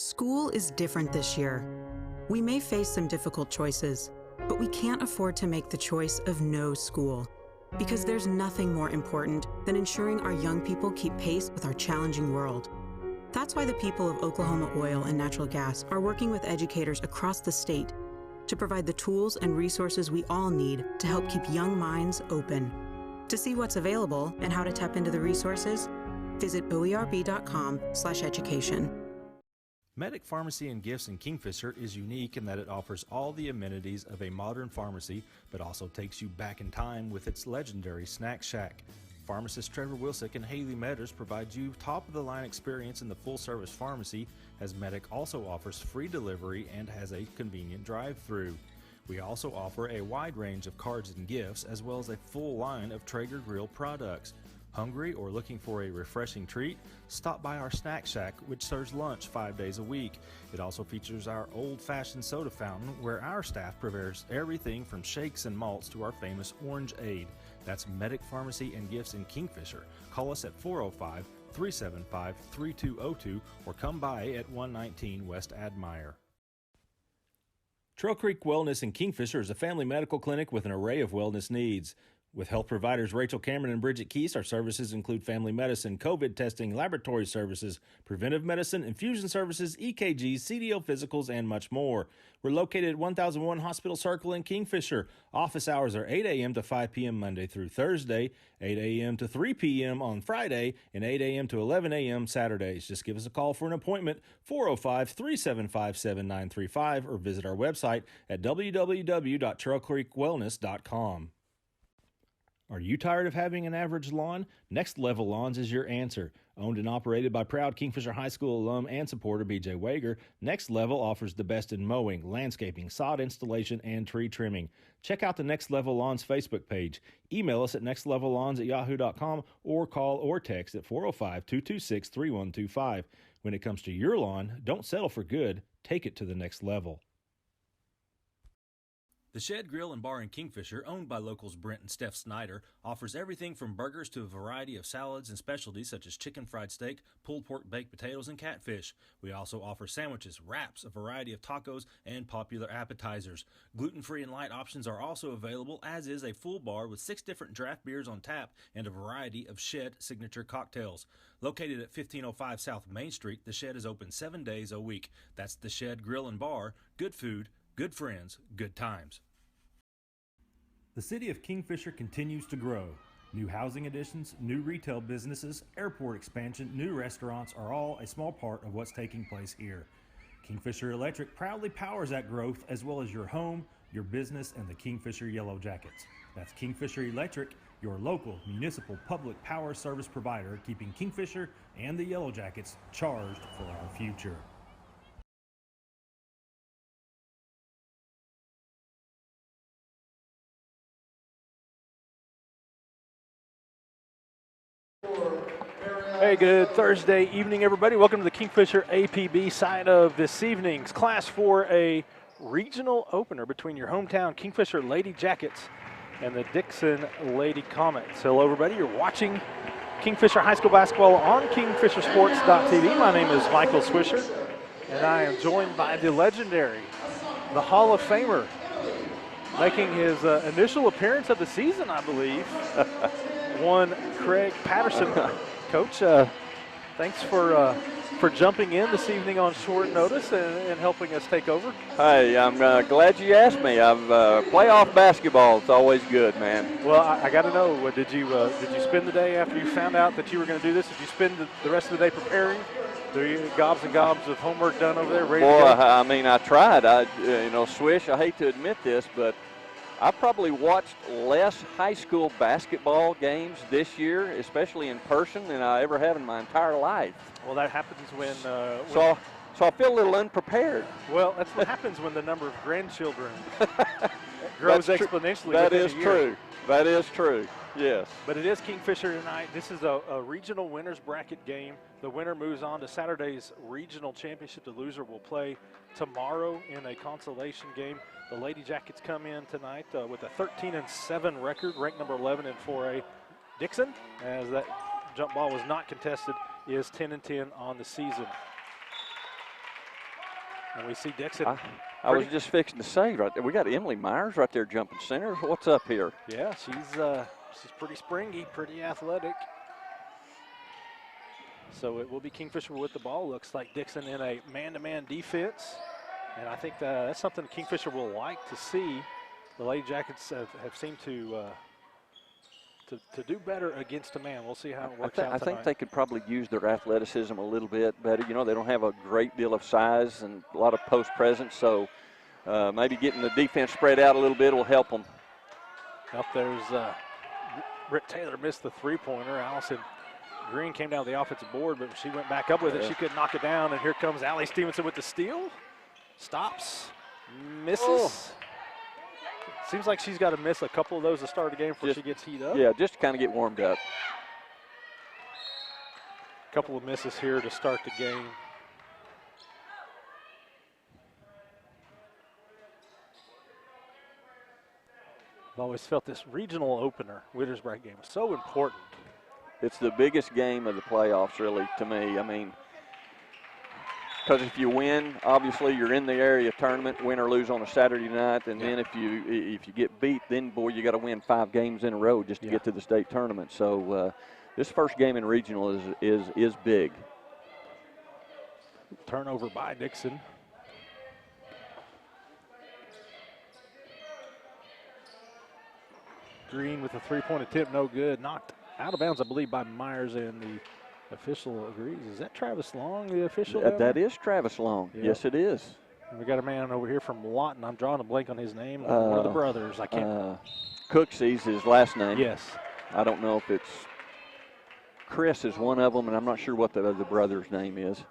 School is different this year. We may face some difficult choices, but we can't afford to make the choice of no school, because there's nothing more important than ensuring our young people keep pace with our challenging world. That's why the people of Oklahoma Oil and Natural Gas are working with educators across the state to provide the tools and resources we all need to help keep young minds open. To see what's available and how to tap into the resources, visit oerb.com/education. Medic Pharmacy and Gifts in Kingfisher is unique in that it offers all the amenities of a modern pharmacy, but also takes you back in time with its legendary Snack Shack. Pharmacist Trevor Wilsick and Haley Metters provide you top-of-the-line experience in the full-service pharmacy, as Medic also offers free delivery and has a convenient drive-through. We also offer a wide range of cards and gifts, as well as a full line of Traeger Grill products. Hungry or looking for a refreshing treat? Stop by our Snack Shack, which serves lunch 5 days a week. It also features our old-fashioned soda fountain, where our staff prepares everything from shakes and malts to our famous Orange Aid. That's Medic Pharmacy and Gifts in Kingfisher. Call us at 405-375-3202 or come by at 119 West Admire. Trail Creek Wellness in Kingfisher is a family medical clinic with an array of wellness needs. With health providers Rachel Cameron and Bridget Keese, our services include family medicine, COVID testing, laboratory services, preventive medicine, infusion services, EKGs, CDO physicals, and much more. We're located at 1001 Hospital Circle in Kingfisher. Office hours are 8 a.m. to 5 p.m. Monday through Thursday, 8 a.m. to 3 p.m. on Friday, and 8 a.m. to 11 a.m. Saturdays. Just give us a call for an appointment, 405-375-7935, or visit our website at www.trailcreekwellness.com. Are you tired of having an average lawn? Next Level Lawns is your answer. Owned and operated by proud Kingfisher High School alum and supporter B.J. Wager, Next Level offers the best in mowing, landscaping, sod installation, and tree trimming. Check out the Next Level Lawns Facebook page. Email us at nextlevellawns@yahoo.com or call or text at 405-226-3125. When it comes to your lawn, don't settle for good. Take it to the next level. The Shed Grill and Bar in Kingfisher, owned by locals Brent and Steph Snyder, offers everything from burgers to a variety of salads and specialties such as chicken fried steak, pulled pork baked potatoes, and catfish. We also offer sandwiches, wraps, a variety of tacos, and popular appetizers. Gluten-free and light options are also available, as is a full bar with 6 different draft beers on tap and a variety of Shed signature cocktails. Located at 1505 South Main Street, the Shed is open 7 days a week. That's the Shed Grill and Bar. Good food, good friends, good times. The city of Kingfisher continues to grow. New housing additions, new retail businesses, airport expansion, new restaurants are all a small part of what's taking place here. Kingfisher Electric proudly powers that growth, as well as your home, your business, and the Kingfisher Yellow Jackets. That's Kingfisher Electric, your local municipal public power service provider, keeping Kingfisher and the Yellow Jackets charged for our future. Hey, good Thursday evening, everybody. Welcome to the Kingfisher APB side of this evening's Class 4A regional opener between your hometown Kingfisher Lady Jackets and the Dickson Lady Comets. Hello, everybody. You're watching Kingfisher High School basketball on KingfisherSports.tv. My name is Michael Swisher, and I am joined by the legendary, the Hall of Famer, making his initial appearance of the season, I believe, one Craig Patterson. Coach, thanks for jumping in this evening on short notice and helping us take over. Hey, I'm glad you asked me. Playoff basketball is always good, man. Well, I got to know, did you spend the day after you found out that you were going to do this? Did you spend the rest of the day preparing? Do you gobs and gobs of homework done over there? Ready to go? I mean, I tried. Swish, I hate to admit this, but I probably watched less high school basketball games this year, especially in person, than I ever have in my entire life. Well, that happens when so I feel a little unprepared. Well, that's what happens when the number of grandchildren grows exponentially. That is true. That is true. Yes. But it is Kingfisher tonight. This is a regional winners bracket game. The winner moves on to Saturday's regional championship. The loser will play tomorrow in a consolation game. The Lady Jackets come in tonight with a 13-7 record, ranked number 11 in 4A. Dickson, as that jump ball was not contested, is 10-10 on the season. And we see Dickson. I was just fixing to say right there, we got Emily Myers right there jumping center. What's up here? Yeah, she's pretty springy, pretty athletic. So it will be Kingfisher with the ball. Looks like Dickson in a man-to-man defense. And I think that's something Kingfisher will like to see. The Lady Jackets have seemed to do better against a man. We'll see how it works out tonight. I think they could probably use their athleticism a little bit better. You know, they don't have a great deal of size and a lot of post presence, so maybe getting the defense spread out a little bit will help them. Up there's Britt Taylor missed the three-pointer. Allison Green came down the offensive board, but she went back up with it. She couldn't knock it down, and here comes Allie Stevenson with the steal. Stops, misses. Oh. Seems like she's got to miss a couple of those to start the game before she gets heat up. Yeah, just to kind of get warmed up. A couple of misses here to start the game. I've always felt this regional opener, Widdersburg game, is so important. It's the biggest game of the playoffs, really, to me. I mean, because if you win, obviously you're in the area tournament, win or lose on a Saturday night, and then if you get beat, then boy, you got to win 5 games in a row just to get to the state tournament. So this first game in regional is big. Turnover by Dickson. Green with a three-point attempt, no good. Knocked out of bounds, I believe, by Myers, and the official agrees. Is that Travis Long, the official? That is Travis Long. Yep. Yes, it is. And we got a man over here from Lawton. I'm drawing a blank on his name. One of the brothers. I can't. Cooksy's his last name. Yes. I don't know if it's Chris is one of them, and I'm not sure what the other brother's name is.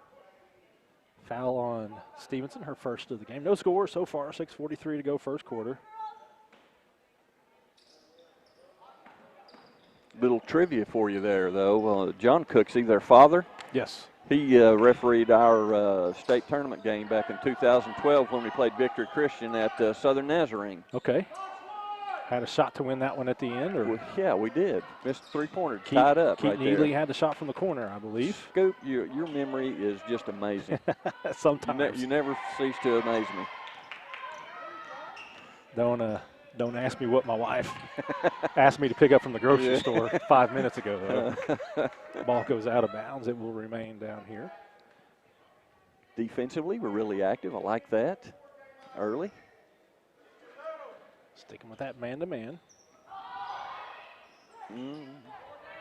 Foul on Stevenson, her first of the game. No score so far. 6:43 to go, first quarter. Little trivia for you there, though. John Cooksey, their father. Yes. He refereed our state tournament game back in 2012 when we played Victory Christian at Southern Nazarene. Okay. Had a shot to win that one at the end? Or? Well, yeah, we did. Missed a three-pointer, tied up right there. Keaton Ely had the shot from the corner, I believe. Scoop, your memory is just amazing. Sometimes. You never cease to amaze me. Don't ask me what my wife asked me to pick up from the grocery store 5 minutes ago. Ball goes out of bounds. It will remain down here. Defensively, we're really active. I like that. Early. Sticking with that man-to-man.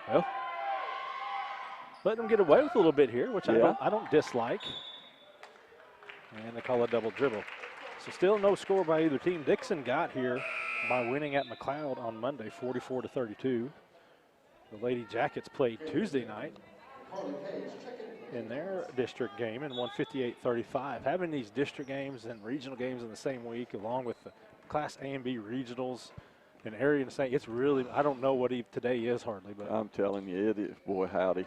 Well, letting them get away with a little bit here, which I don't dislike. And they call a double dribble. So still no score by either team. Dickson got here by winning at McLeod on Monday, 44-32. The Lady Jackets played Tuesday night in their district game and won 58-35. Having these district games and regional games in the same week, along with the Class A and B regionals and area and state, it's really, I don't know what today is hardly. But I'm telling you, it is. Boy, howdy.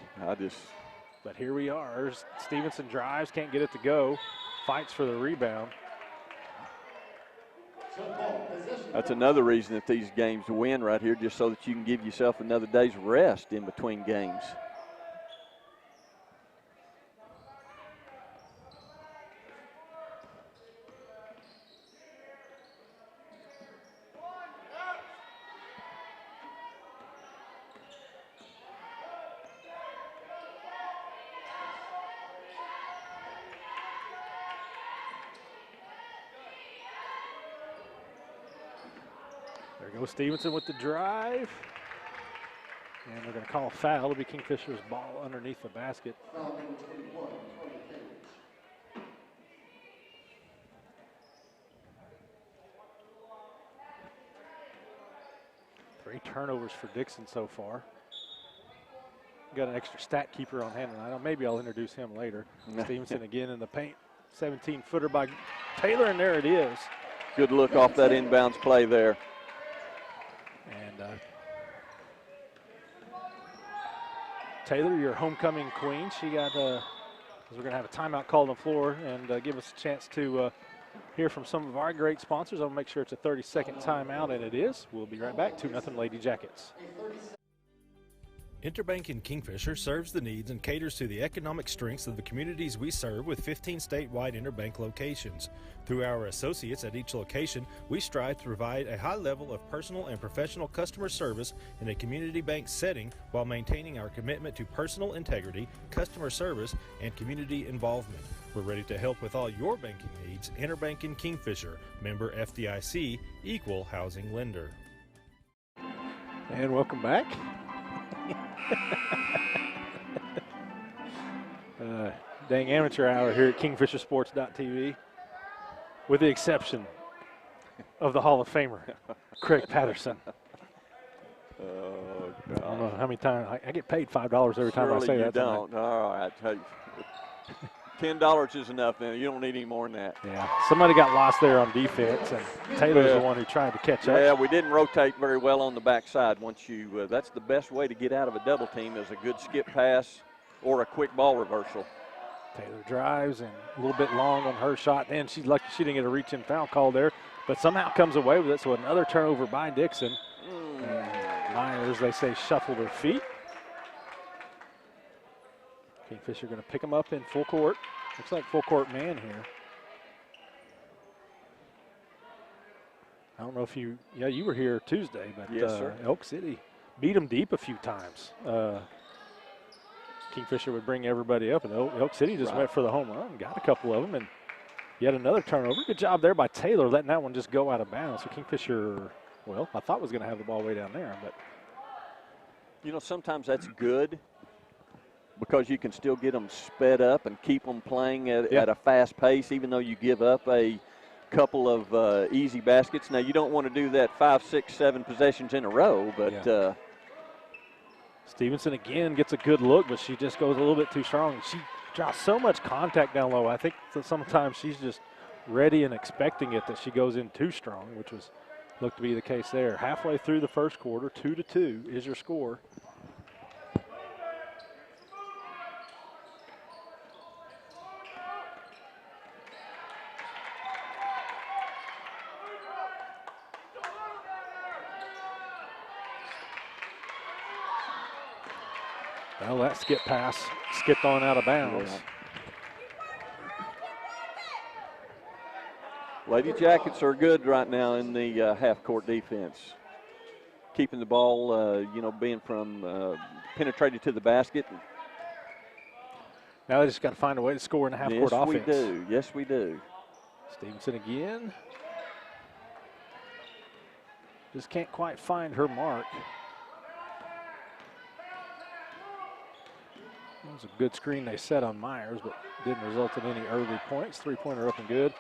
But here we are. Stevenson drives, can't get it to go. Fights for the rebound. That's another reason that these games win right here, just so that you can give yourself another day's rest in between games. There goes Stevenson with the drive. And they're going to call a foul. It'll be Kingfisher's ball underneath the basket. Three turnovers for Dickson so far. Got an extra stat keeper on hand tonight. Maybe I'll introduce him later. Stevenson again in the paint. 17-footer by Taylor, and there it is. Good look off that inbounds play there. And Taylor, your homecoming queen, she got, we're going to have a timeout called on the floor and give us a chance to hear from some of our great sponsors. I'll make sure it's a 30-second timeout, and it is. We'll be right back. 2-0 Lady Jackets. Interbank in Kingfisher serves the needs and caters to the economic strengths of the communities we serve with 15 statewide Interbank locations. Through our associates at each location, we strive to provide a high level of personal and professional customer service in a community bank setting while maintaining our commitment to personal integrity, customer service, and community involvement. We're ready to help with all your banking needs. Interbank in Kingfisher, member FDIC, equal housing lender. And welcome back. Dang amateur hour here at KingfisherSports.tv, with the exception of the Hall of Famer, Craig Patterson. Oh, I don't know how many times. I get paid $5 every time I say that. Don't. All right, I tell you. $10 is enough, man. You don't need any more than that. Yeah, somebody got lost there on defense, and Taylor's the one who tried to catch up. Yeah, we didn't rotate very well on the backside. Once you, that's the best way to get out of a double team is a good skip pass or a quick ball reversal. Taylor drives and a little bit long on her shot. And she's lucky she didn't get a reach-in foul call there, but somehow comes away with it. So another turnover by Dickson. And Myers, they say, shuffled her feet. Kingfisher going to pick them up in full court. Looks like full court man here. I don't know if you were here Tuesday, but yes, sir. Elk City beat them deep a few times. Kingfisher would bring everybody up, and Elk City just went for the home run, got a couple of them, and yet another turnover. Good job there by Taylor, letting that one just go out of bounds. So Kingfisher, well, I thought was going to have the ball way down there, but. You know, sometimes that's good, because you can still get them sped up and keep them playing at a fast pace, even though you give up a couple of easy baskets. Now, you don't want to do that 5, 6, 7 possessions in a row, but Stevenson again gets a good look, but she just goes a little bit too strong. She draws so much contact down low. I think that sometimes she's just ready and expecting it, that she goes in too strong, which looked to be the case there. Halfway through the first quarter, 2-2 is your score. Well, that skip pass skipped on out of bounds. Yeah. Lady Jackets are good right now in the half-court defense, keeping the ball, being from penetrated to the basket. Now they just got to find a way to score in the half-court offense. Yes, we do. Yes, we do. Stevenson again. Just can't quite find her mark. That was a good screen they set on Myers, but didn't result in any early points. Three-pointer up and good.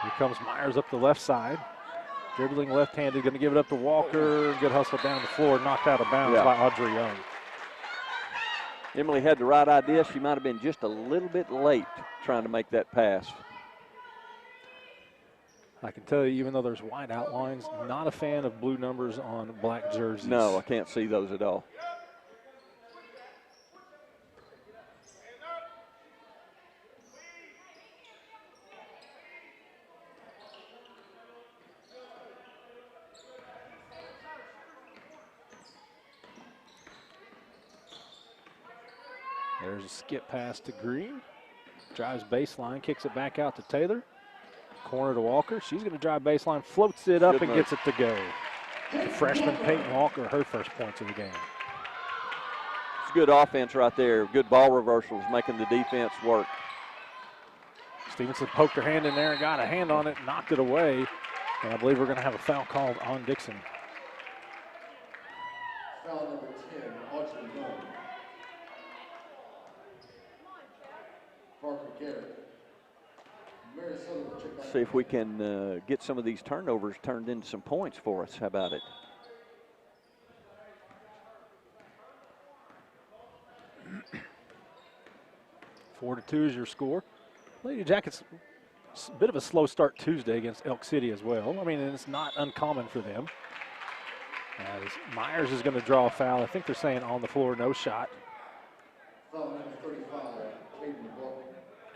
Here comes Myers up the left side. Dribbling left-handed, going to give it up to Walker. Good hustle down the floor, knocked out of bounds by Audrey Young. Emily had the right idea. She might have been just a little bit late trying to make that pass. I can tell you, even though there's white outlines, not a fan of blue numbers on black jerseys. No, I can't see those at all. There's a skip pass to Green. Drives baseline, kicks it back out to Taylor. Corner to Walker. She's going to drive baseline, floats it up, and gets it to go. Freshman Peyton Walker, her first points of the game. It's good offense right there. Good ball reversals, making the defense work. Stevenson poked her hand in there and got a hand on it, knocked it away. And I believe we're going to have a foul called on Dickson. Foul number 10, Audrey Young. Parker Garrett. See if we can get some of these turnovers turned into some points for us. How about it? Four to 2 is your score. Lady Jackets, a bit of a slow start Tuesday against Elk City as well. I mean, it's not uncommon for them. As Myers is going to draw a foul. I think they're saying on the floor, no shot. Foul number 35, Caden Barton.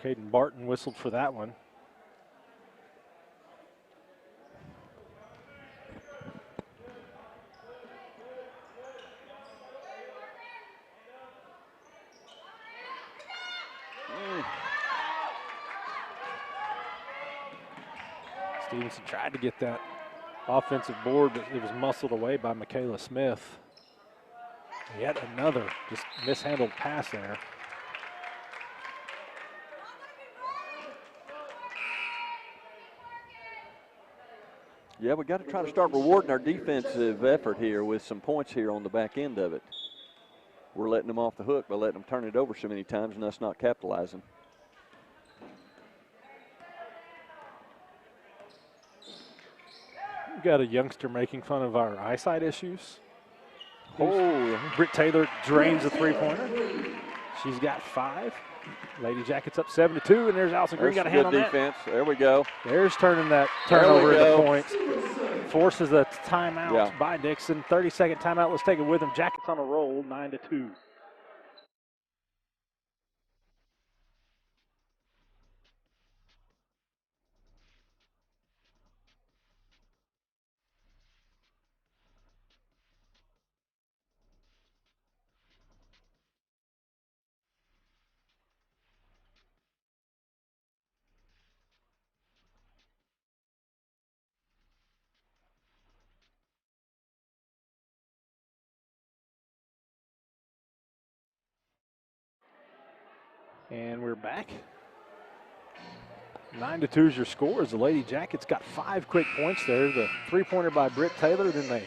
Caden Barton whistled for that one. Stevenson tried to get that offensive board, but it was muscled away by Michaela Smith. Yet another just mishandled pass there. Yeah, we got to try to start rewarding our defensive effort here with some points here on the back end of it. We're letting them off the hook by letting them turn it over so many times and us not capitalizing. We've got a youngster making fun of our eyesight issues. Oh, Britt Taylor drains a three-pointer. She's got 5. Lady Jackets up 7-2, and there's Allison Green. Got a hand on defense. There we go. There's turning that turnover into points. Forces a timeout by Dickson. 30-second timeout. Let's take it with them. Jackets on a roll, 9-2. And we're back. 9-2 is your score as the Lady Jackets got 5 quick points there. The three-pointer by Britt Taylor, then they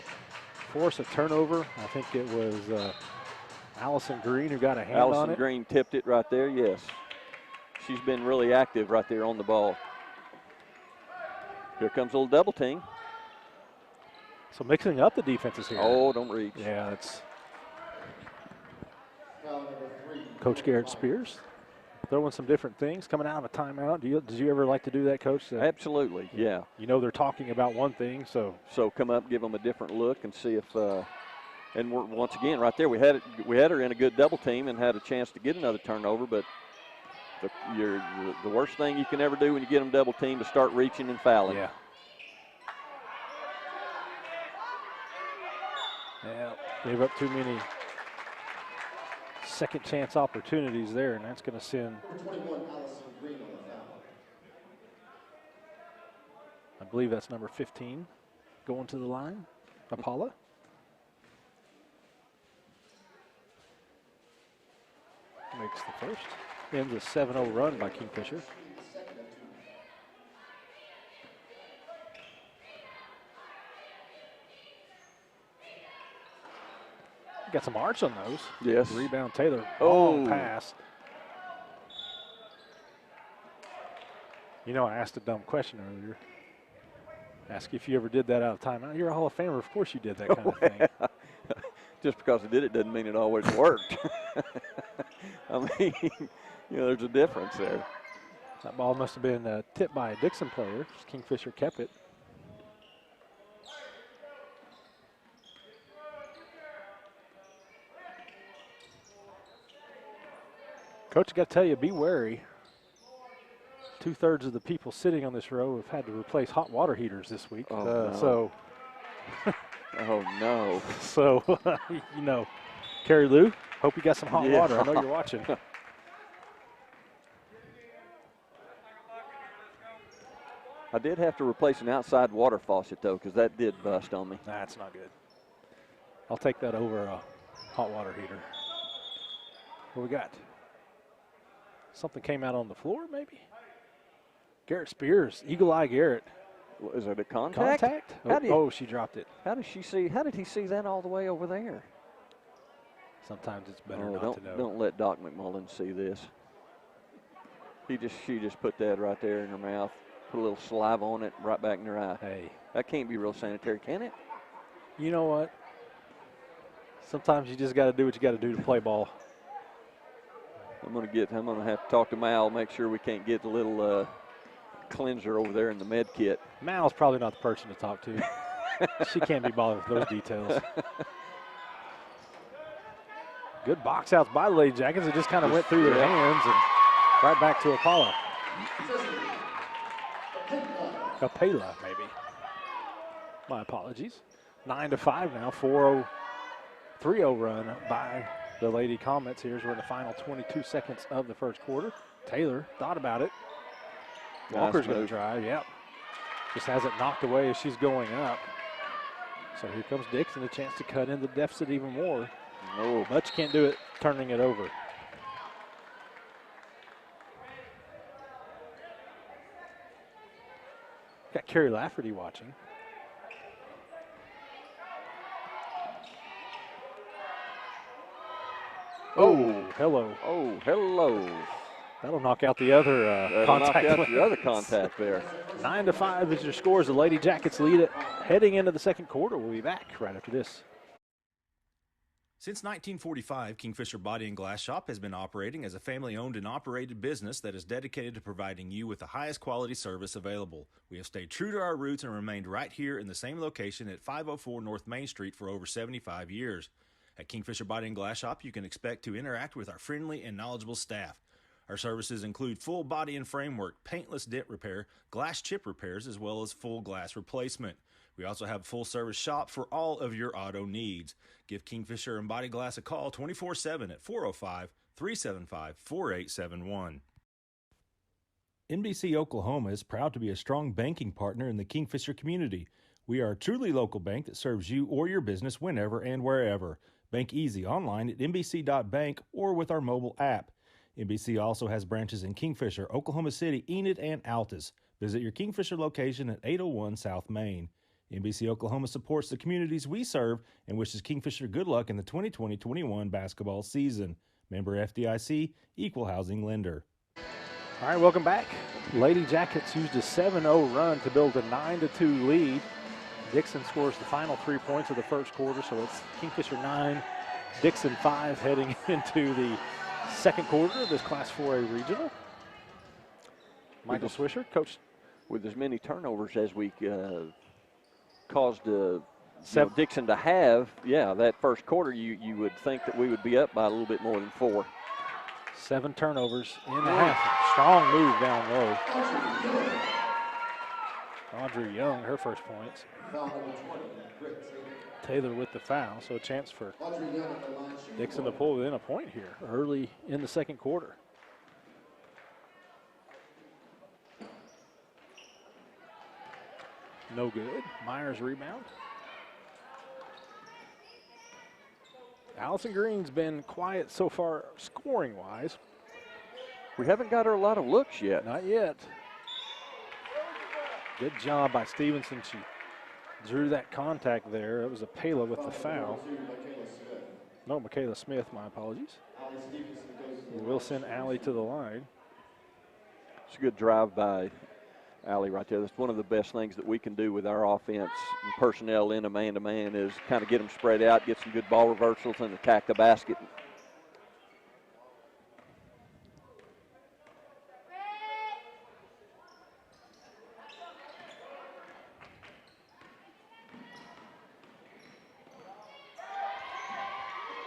force a turnover. I think it was Allison Green who got a hand on it. Allison Green tipped it right there, yes. She's been really active right there on the ball. Here comes a little double team. So mixing up the defenses here. Oh, don't reach. Yeah, it's Coach Garrett Spears throwing some different things, coming out of a timeout. Did you ever like to do that, Coach? Absolutely, yeah. You know they're talking about one thing, so come up, give them a different look, and see if. And we're, once again, right there, we had her in a good double team and had a chance to get another turnover. But the worst thing you can ever do when you get them double teamed is start reaching and fouling. Yeah. Yeah, gave up too many second chance opportunities there, and that's going to send. I believe that's number 15 going to the line. Apala. Makes the first. Ends a 7-0 run by Kingfisher. Got some arch on those. Yes. Rebound Taylor. Oh, pass. You know, I asked a dumb question earlier. Ask if you ever did that out of timeout. You're a Hall of Famer. Of course you did that kind of thing. Just because I did it doesn't mean it always worked. I mean, there's a difference there. That ball must have been tipped by a Dickson player. Kingfisher kept it. Coach, I got to tell you, be wary. 2/3 of the people sitting on this row have had to replace hot water heaters this week. Oh, no. So. Oh, no. So, Carrie Lou, hope you got some hot water. I know you're watching. I did have to replace an outside water faucet, though, because that did bust on me. That's not good. I'll take that over a hot water heater. What we got? Something came out on the floor, maybe? Garrett Spears, Eagle Eye Garrett. Is it a contact? She dropped it. How did he see that all the way over there? Sometimes it's better not to know. Don't let Doc McMullen see this. She just put that right there in her mouth, put a little saliva on it, right back in her eye. Hey. That can't be real sanitary, can it? You know what? Sometimes you just got to do what you got to do to play ball. I'm gonna have to talk to Mal, make sure we can't get the little cleanser over there in the med kit. Mal's probably not the person to talk to. She can't be bothered with those details. Good box outs by the Lady Jackets. It just kind of went through their hands and right back to Apollo. Apela, maybe. My apologies. 9-5 now. 4-0, 3-0 run by the Lady Comets. Here's we're in the final 22 seconds of the first quarter. Taylor thought about it. Walker's going to drive, yep. Just has it knocked away as she's going up. So here comes Dickson, a chance to cut in the deficit even more. No. Much can't do it, turning it over. Got Carrie Lafferty watching. Oh, hello. Oh, hello. That'll knock out the other contact. Knock out your other contact there. 9-5 is your scores. The Lady Jackets lead it heading into the second quarter. We'll be back right after this. Since 1945, Kingfisher Body and Glass Shop has been operating as a family-owned and operated business that is dedicated to providing you with the highest quality service available. We have stayed true to our roots and remained right here in the same location at 504 North Main Street for over 75 years. At Kingfisher Body and Glass Shop, you can expect to interact with our friendly and knowledgeable staff. Our services include full body and framework, paintless dent repair, glass chip repairs, as well as full glass replacement. We also have a full-service shop for all of your auto needs. Give Kingfisher and Body Glass a call 24/7 at 405-375-4871. NBC Oklahoma is proud to be a strong banking partner in the Kingfisher community. We are a truly local bank that serves you or your business whenever and wherever. Bank easy online at nbc.bank or with our mobile app. NBC also has branches in Kingfisher, Oklahoma City, Enid, and Altus. Visit your Kingfisher location at 801 South Main. NBC Oklahoma supports the communities we serve and wishes Kingfisher good luck in the 2020-21 basketball season. Member FDIC, Equal Housing Lender. All right, welcome back. Lady Jackets used a 7-0 run to build a 9-2 lead. Dickson scores the final 3 points of the first quarter, so it's Kingfisher 9, Dickson 5 heading into the second quarter of this Class 4A regional. Michael Swisher, coach. With as many turnovers as we caused Dickson to have, that first quarter, you would think that we would be up by a little bit more than 4. 7 turnovers in the half. Strong move down low. Audrey Young, her first points. Taylor with the foul, so a chance for Dickson to pull within a point here early in the second quarter. No good. Myers rebound. Allison Green's been quiet so far scoring-wise. We haven't got her a lot of looks yet. Not yet. Good job by Stevenson. She drew that contact there. It was a Pela with the foul. No, Michaela Smith, my apologies. We'll send Allie to the line. It's a good drive by Allie right there. That's one of the best things that we can do with our offense and personnel in a man-to-man is kind of get them spread out, get some good ball reversals, and attack the basket.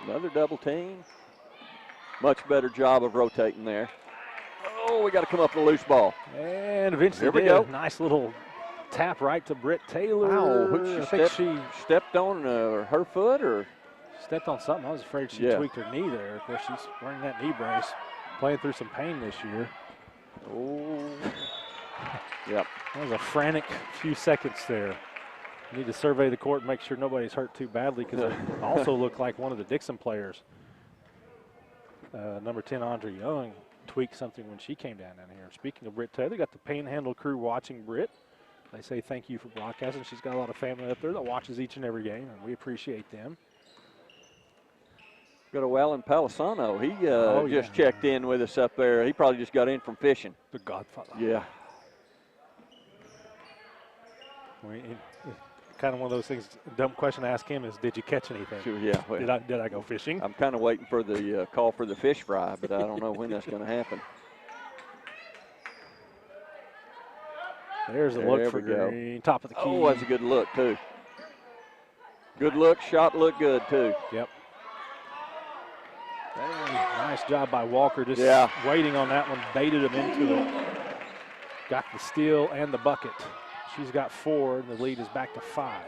Another double team. Much better job of rotating there. Oh, we got to come up with a loose ball. And eventually, here we go. Nice little tap right to Britt Taylor. Wow, I think she stepped on her foot or stepped on something. I was afraid she tweaked her knee there. Of course, she's wearing that knee brace, playing through some pain this year. Oh, yep. That was a frantic few seconds there. Need to survey the court and make sure nobody's hurt too badly because it also looked like one of the Dickson players. Number 10, Audrey Young, tweaked something when she came down here. Speaking of Britt Taylor, got the Panhandle crew watching Britt. They say thank you for broadcasting. She's got a lot of family up there that watches each and every game, and we appreciate them. Got a Alan Palisano. He just checked in with us up there. He probably just got in from fishing. The Godfather. Yeah. Kind of one of those things, dumb question to ask him is, did you catch anything? Sure, yeah. Well, did I go fishing? I'm kind of waiting for the call for the fish fry, but I don't know when that's going to happen. There's a look for Green. Top of the key. Oh, that's a good look, too. Good look. Shot looked good, too. Yep. Hey, nice job by Walker, just waiting on that one, baited him into it. Got the steal and the bucket. She's got 4, and the lead is back to 5.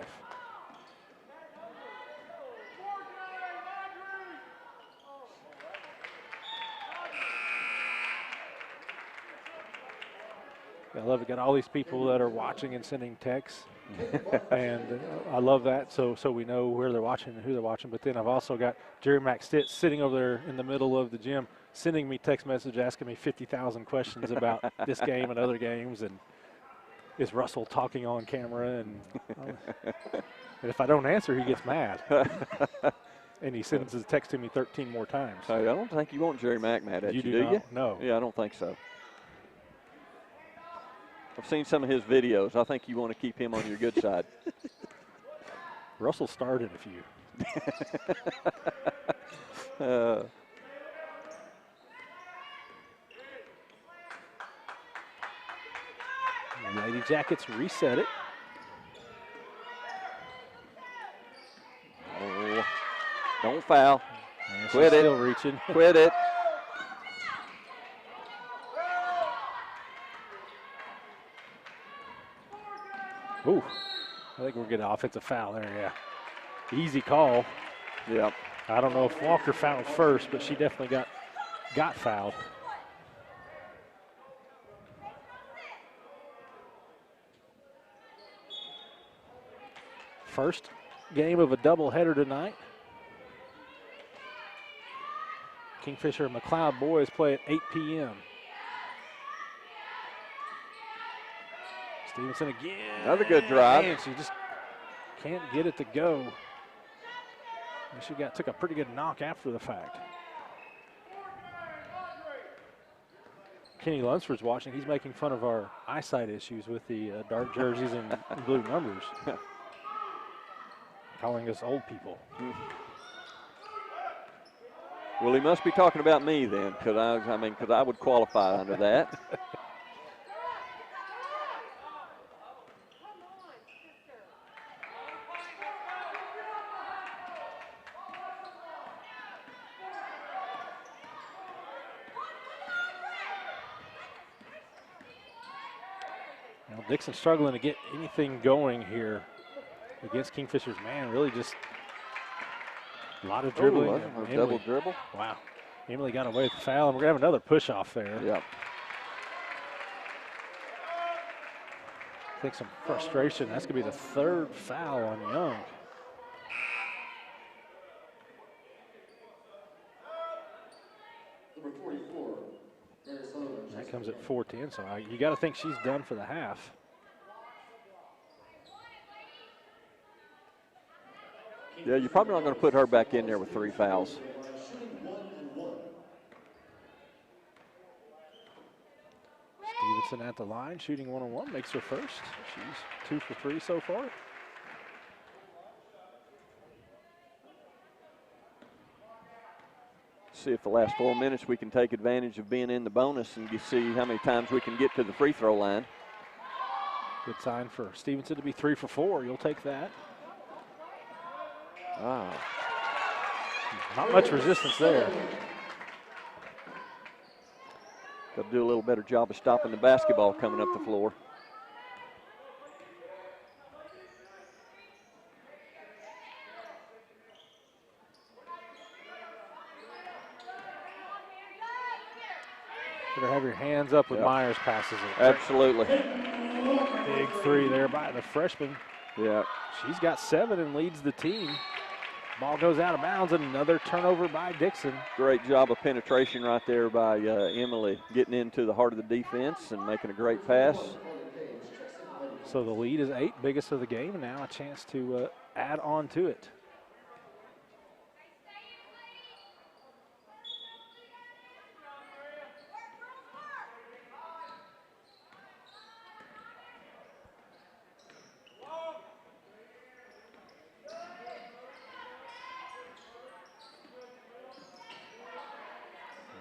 I love it. Got all these people that are watching and sending texts. And I love that, so we know where they're watching and who they're watching. But then I've also got Jerry McStitt sitting over there in the middle of the gym, sending me text message asking me 50,000 questions about this game and other games, and is Russell talking on camera, and if I don't answer, he gets mad. And he sends his text to me 13 more times. I don't think you want Jerry Mack mad at you, do you? No. Yeah, I don't think so. I've seen some of his videos. I think you want to keep him on your good side. Russell started a few. Lady Jackets reset it. Oh, don't foul. And Quit it. Still reaching. Quit it. Ooh, I think we're getting an offensive foul there, yeah. Easy call. Yep. I don't know if Walker fouled first, but she definitely got fouled. First game of a doubleheader tonight. Kingfisher and McLeod boys play at 8 p.m. Stevenson again. Another good drive. Man, she just can't get it to go. And she took a pretty good knock after the fact. Kenny Lunsford's watching. He's making fun of our eyesight issues with the dark jerseys and blue numbers. Calling us old people. Well, he must be talking about me then, because I would qualify under that. Now Dickson struggling to get anything going here against Kingfisher's man. Really just a lot of dribbling. A double dribble. Wow. Emily got away with the foul, and we're going to have another push off there. Yep. I think some frustration. That's going to be the third foul on Young. Number 44, Mary Sullivan. That comes at 4:10, so you got to think she's done for the half. Yeah, you're probably not going to put her back in there with 3 fouls. Stevenson at the line, shooting 1-on-1, makes her first. She's 2 for 3 so far. See if the last 4 minutes we can take advantage of being in the bonus and see how many times we can get to the free throw line. Good sign for Stevenson to be 3 for 4. You'll take that. Wow. Not much resistance there. Got to do a little better job of stopping the basketball coming up the floor. Better have your hands up when Myers passes it. Absolutely. Big 3 there by the freshman. Yeah. She's got 7 and leads the team. Ball goes out of bounds, and another turnover by Dickson. Great job of penetration right there by Emily, getting into the heart of the defense and making a great pass. So the lead is 8, biggest of the game, and now a chance to add on to it.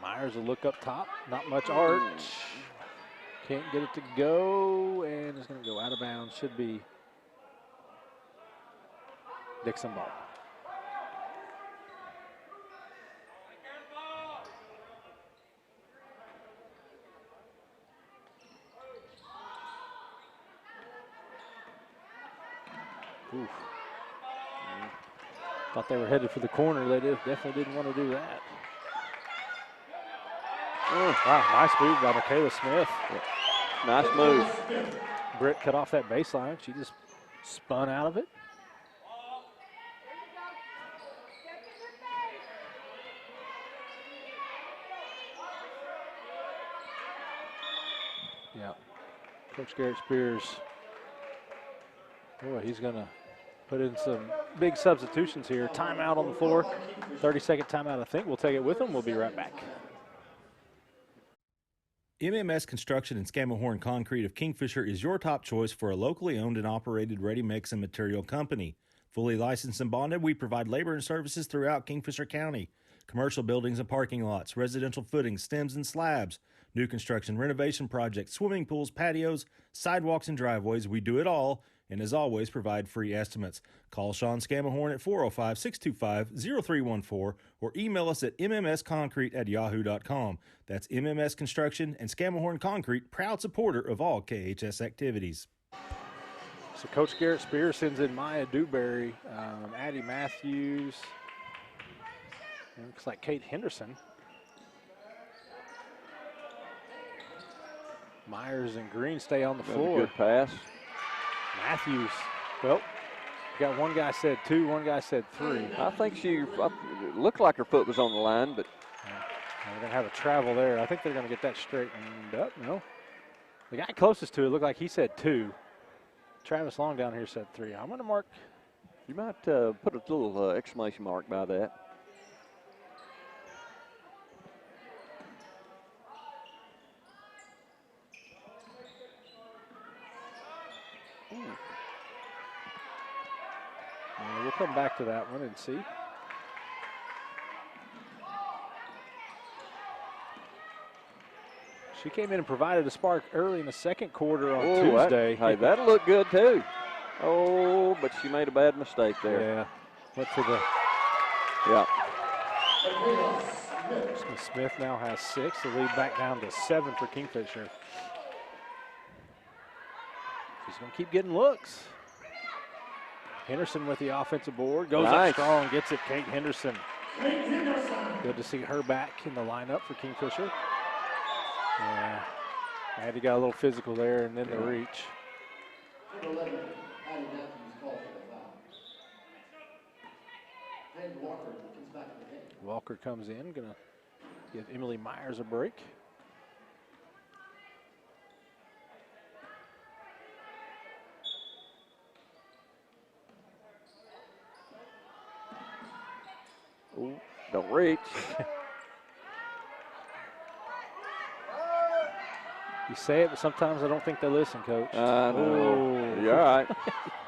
Myers will look up top. Not much arch. Can't get it to go, and it's going to go out of bounds. Should be Dickson ball. Oof. Thought they were headed for the corner. They definitely didn't want to do that. Wow, nice move by Michaela Smith. Nice move. Britt cut off that baseline. She just spun out of it. Yeah. Coach Garrett Spears, boy, he's going to put in some big substitutions here. Timeout on the floor. 30-second timeout, I think. We'll take it with him. We'll be right back. MMS Construction and Scammahorn Concrete of Kingfisher is your top choice for a locally owned and operated ready-mix and material company. Fully licensed and bonded, we provide labor and services throughout Kingfisher County. Commercial buildings and parking lots, residential footings, stems and slabs, new construction, renovation projects, swimming pools, patios, sidewalks and driveways. We do it all, and as always, provide free estimates. Call Sean Scammahorn at 405-625-0314 or email us at mmsconcrete@yahoo.com. That's MMS Construction and Scammahorn Concrete, proud supporter of all KHS activities. So Coach Garrett Spears sends in Maya Dewberry, Addie Matthews, and looks like Kate Henderson. Myers and Green stay on the floor. Good pass. Matthews, well, got one guy said 2, one guy said 3. I think it looked like her foot was on the line, but. They're going to have a travel there. I think they're going to get that straightened up. No. The guy closest to it looked like he said 2. Travis Long down here said 3. I'm going to mark. You might put a little exclamation mark by that. We'll come back to that one and see. She came in and provided a spark early in the second quarter on Tuesday. That looked good too. Oh, but she made a bad mistake there. Yeah, went to the. Yeah. Smith now has 6. The lead back down to 7 for Kingfisher. She's going to keep getting looks. Henderson with the offensive board. Goes up strong, gets it. Kate Henderson. Good to see her back in the lineup for Kingfisher. Yeah, Addie got a little physical there, and then the reach. Walker comes in, gonna give Emily Myers a break. Ooh, don't reach. You say it, but sometimes I don't think they listen, Coach. I know. You're all right.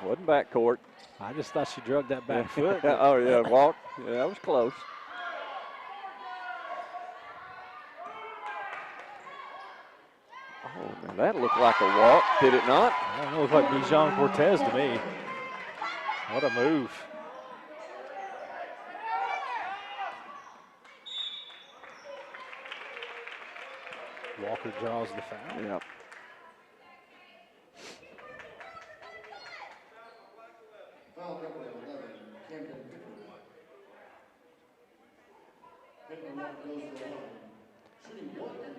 Wasn't backcourt. I just thought she drugged that back foot. Oh, yeah, walk. Yeah, that was close. Oh, man, that looked like a walk, did it not? I don't know, it looked like Bijan Cortez to me. What a move. Walker draws the foul. Yep. Foul number 11, Camden Pickering.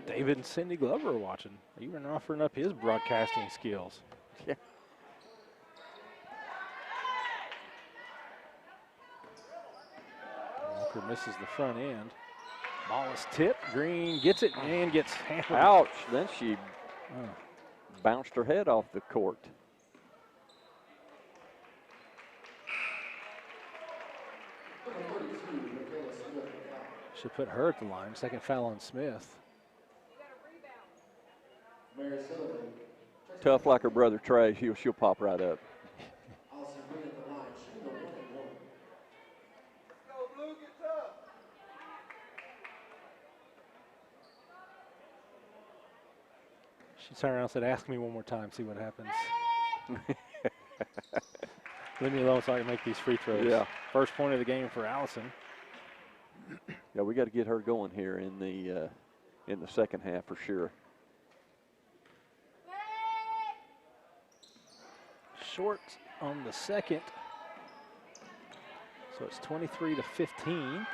David and Cindy Glover are watching. Even offering up his broadcasting skills. Yeah. Walker misses the front end. Ball is tipped. Green gets it and gets hammered. Ouch. Then she bounced her head off the court. Should put her at the line. Second foul on Smith. Tough like her brother Trey. She'll pop right up. She turned around and said, ask me one more time, see what happens. Leave me alone so I can make these free throws. Yeah. First point of the game for Allison. Yeah, we got to get her going here in the second half for sure. Short on the second. So it's 23-15.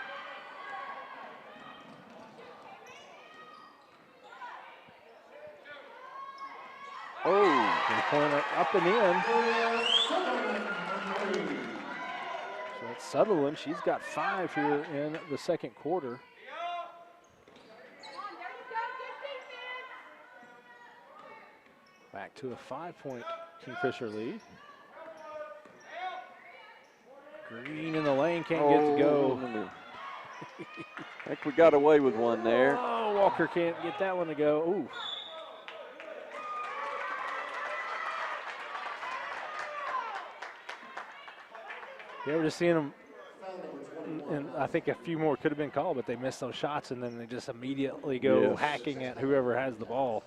Oh, three-pointer up and in. So that's Sutherland. She's got 5 here in the second quarter. Back to a 5-point Kingfisher lead. Green in the lane, can't get it to go. I think we got away with one there. Oh, Walker can't get that one to go. Ooh. Yeah, we're just seeing them, and I think a few more could have been called, but they missed those shots, and then they just immediately go hacking at whoever has the ball.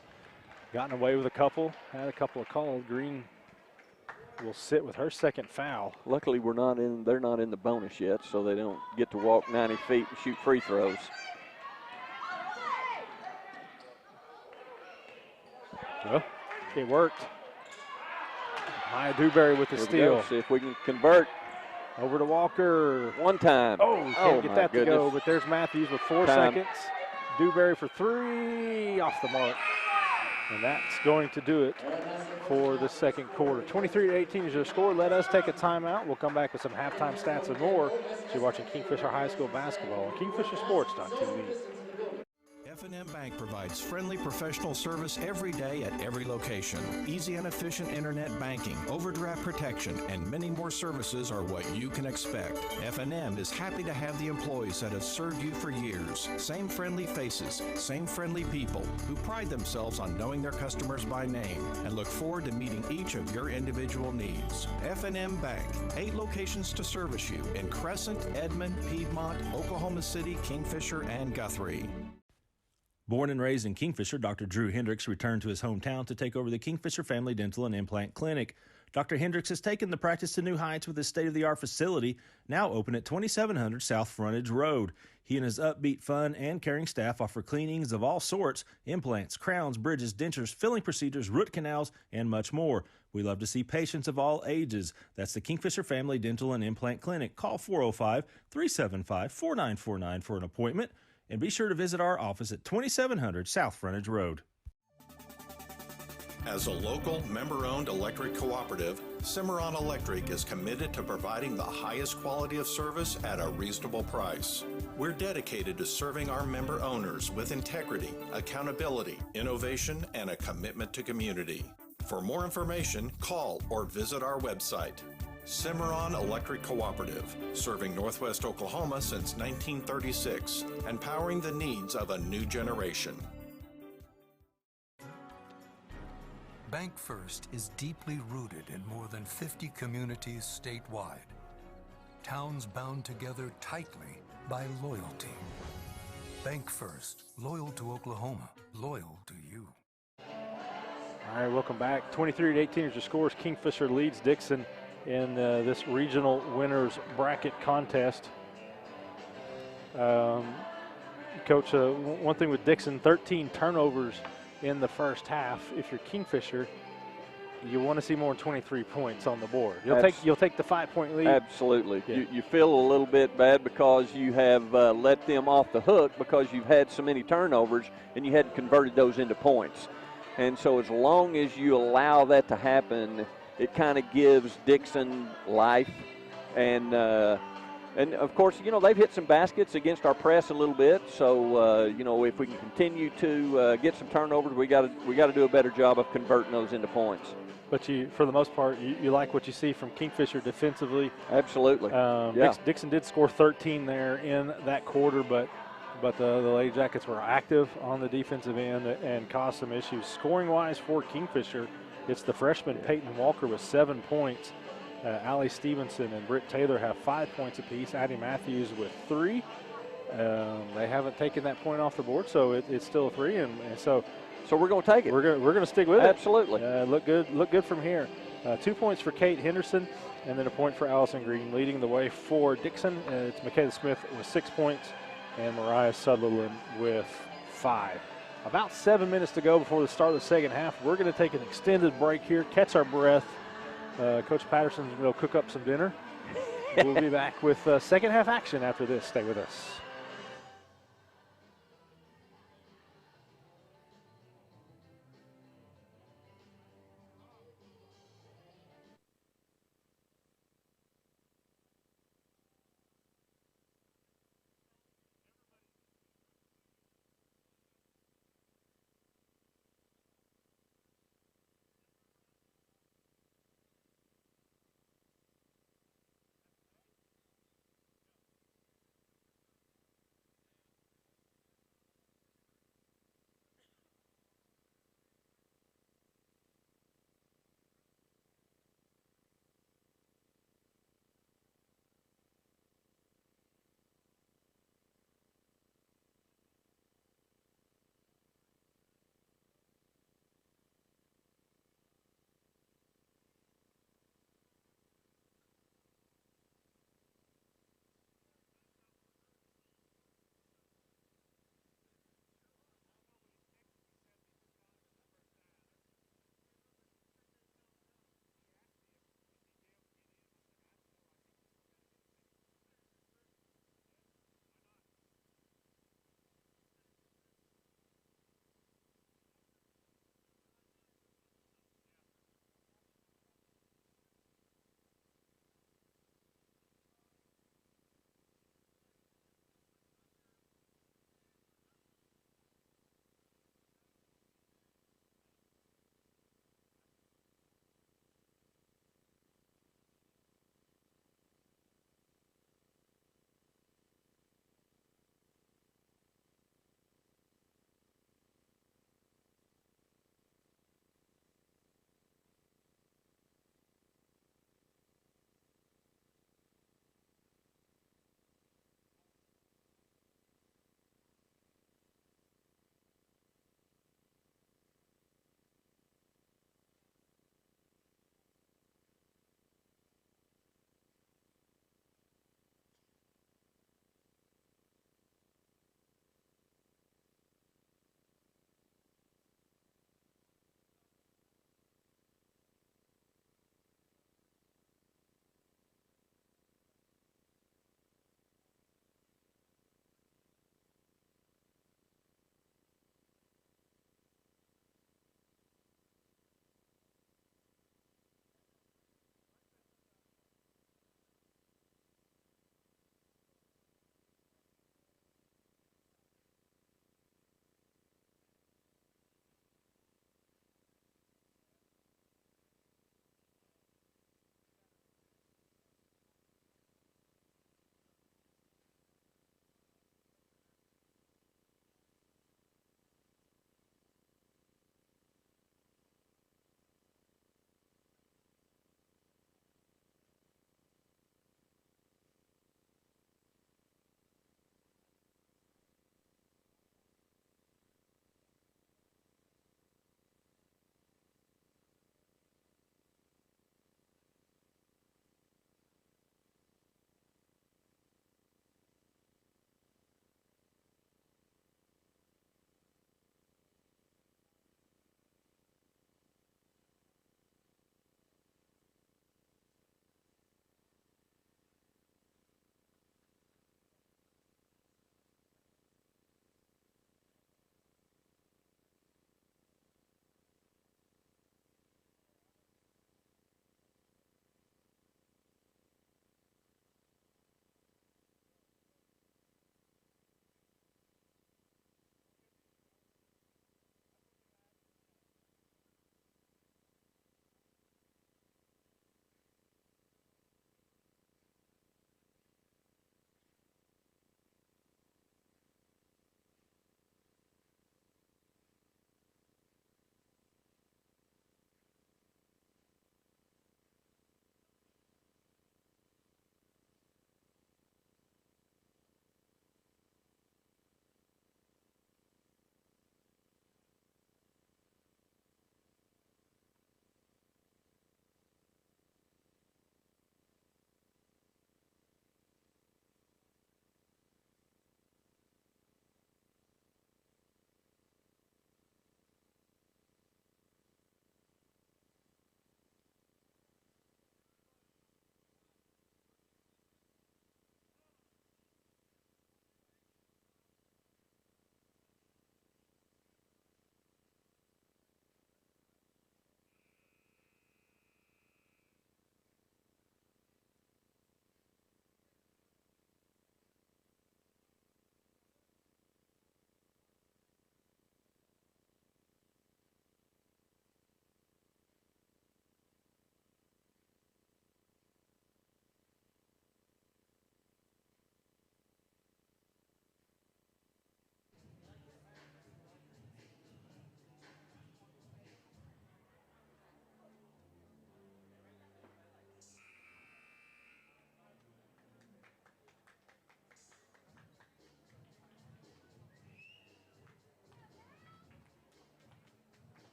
Gotten away with a couple, had a couple of calls. Green will sit with her second foul. Luckily, they're not in the bonus yet, so they don't get to walk 90 feet and shoot free throws. Well, it worked. Maya Dewberry with the steal. See if we can convert. Over to Walker. One time. Oh, can't get that to go, but there's Matthews with 4 seconds. Dewberry for 3, off the mark. And that's going to do it for the second quarter. 23-18 is your score. Let us take a timeout. We'll come back with some halftime stats and more. You're watching Kingfisher High School basketball on KingfisherSports.tv. F&M Bank provides friendly professional service every day at every location. Easy and efficient internet banking, overdraft protection, and many more services are what you can expect. F&M is happy to have the employees that have served you for years. Same friendly faces, same friendly people who pride themselves on knowing their customers by name and look forward to meeting each of your individual needs. F&M Bank, 8 locations to service you in Crescent, Edmond, Piedmont, Oklahoma City, Kingfisher, and Guthrie. Born and raised in Kingfisher, Dr. Drew Hendricks returned to his hometown to take over the Kingfisher Family Dental and Implant Clinic. Dr. Hendricks has taken the practice to new heights with his state-of-the-art facility, now open at 2700 South Frontage Road. He and his upbeat, fun, and caring staff offer cleanings of all sorts, implants, crowns, bridges, dentures, filling procedures, root canals, and much more. We love to see patients of all ages. That's the Kingfisher Family Dental and Implant Clinic. Call 405-375-4949 for an appointment. And be sure to visit our office at 2700 South Frontage Road. As a local, member-owned electric cooperative, Cimarron Electric is committed to providing the highest quality of service at a reasonable price. We're dedicated to serving our member owners with integrity, accountability, innovation, and a commitment to community. For more information, call or visit our website. Cimarron Electric Cooperative, serving Northwest Oklahoma since 1936 and powering the needs of a new generation. Bank First is deeply rooted in more than 50 communities statewide. Towns bound together tightly by loyalty. Bank First, loyal to Oklahoma, loyal to you. All right, welcome back. 23-18 is your scores. Kingfisher leads Dickson in this regional winners bracket contest. Coach, one thing with Dickson, 13 turnovers in the first half. If you're Kingfisher, you want to see more than 23 points on the board. You'll take the 5-point lead. Absolutely. Yeah. You feel a little bit bad because you have let them off the hook because you've had so many turnovers and you hadn't converted those into points. And so as long as you allow that to happen, it kind of gives Dickson life. And of course, they've hit some baskets against our press a little bit. So, if we can continue to get some turnovers, we got to do a better job of converting those into points. But for the most part, you like what you see from Kingfisher defensively. Absolutely. Dickson did score 13 there in that quarter, but the Lady Jackets were active on the defensive end and caused some issues. Scoring-wise for Kingfisher, it's the freshman Peyton Walker with 7 points. Allie Stevenson and Britt Taylor have 5 points apiece. Addie Matthews with 3. They haven't taken that point off the board, so it's still a 3, and so we're going to take it. We're going to stick with Absolutely. it. Look good from here. 2 points for Kate Henderson, and then a point for Allison Green. Leading the way for Dickson, it's Michaela Smith with 6 points, and Mariah Sutherland with 5. About 7 minutes to go before the start of the second half. We're going to take an extended break here, catch our breath. Coach Patterson's going to cook up some dinner. We'll be back with second half action after this. Stay with us.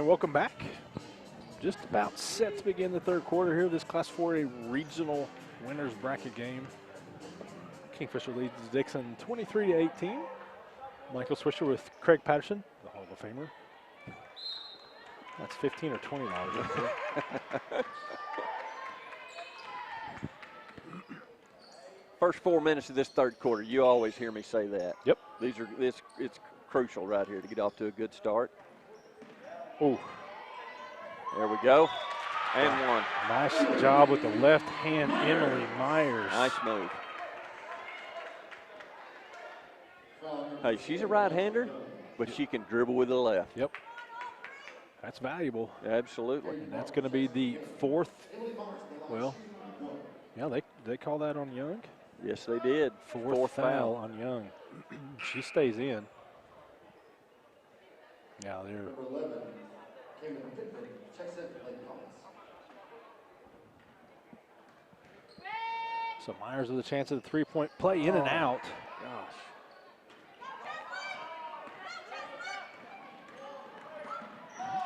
welcome back. Just about set to begin the third quarter here of this Class 4A regional winners bracket game. Kingfisher leads Dickson 23-18. Michael Swisher with Craig Patterson, the Hall of Famer. That's $15 or $20 right there. First 4 minutes of this third quarter, you always hear me say that. Yep. It's crucial right here to get off to a good start. Oh, there we go. And one. Nice job with the left hand, Emily Myers. Nice move. Hey, she's a right-hander, but she can dribble with the left. Yep. That's valuable. Absolutely. And that's going to be the fourth. Well, yeah, they call that on Young. Yes, they did. Fourth foul on Young. She stays in. Yeah, they're. Number 11, Cameron Pickford, checks in for Lake Thomas. So Myers with a chance at the three-point play, in and out. Gosh.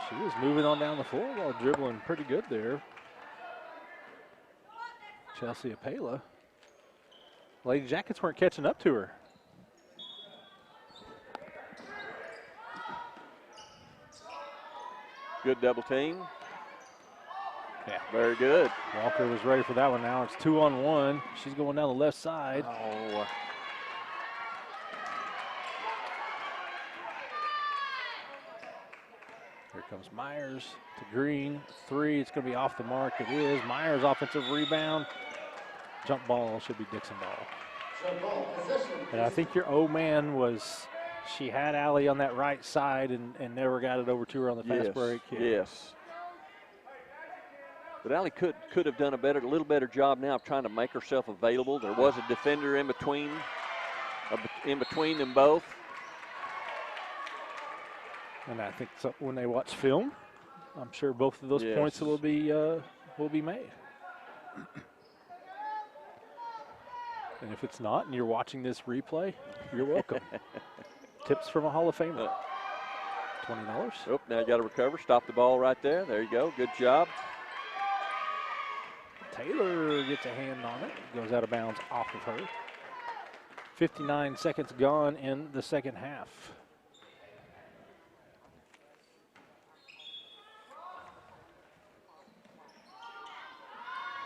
She was moving on down the floor while dribbling pretty good there. Chelsea Apela. Lady Jackets weren't catching up to her. Good double team. Yeah. Very good. Walker was ready for that one now. It's 2-on-1. She's going down the left side. Oh. Here comes Myers to Green. Three, it's going to be off the mark. It is. Myers offensive rebound. Jump ball should be Dickson ball. Jump ball, possession. And I think your old man was, she had Allie on that right side and never got it over to her on the fast break. Yeah. Yes. But Allie could have done a little better job now of trying to make herself available. There was a defender in between them both. And I think when they watch film, I'm sure both of those points will be made. And if it's not, and you're watching this replay, you're welcome. Tips from a Hall of Famer. $20. Oh, now you got to recover. Stop the ball right there. There you go. Good job. Taylor gets a hand on it. Goes out of bounds off of her. 59 seconds gone in the second half.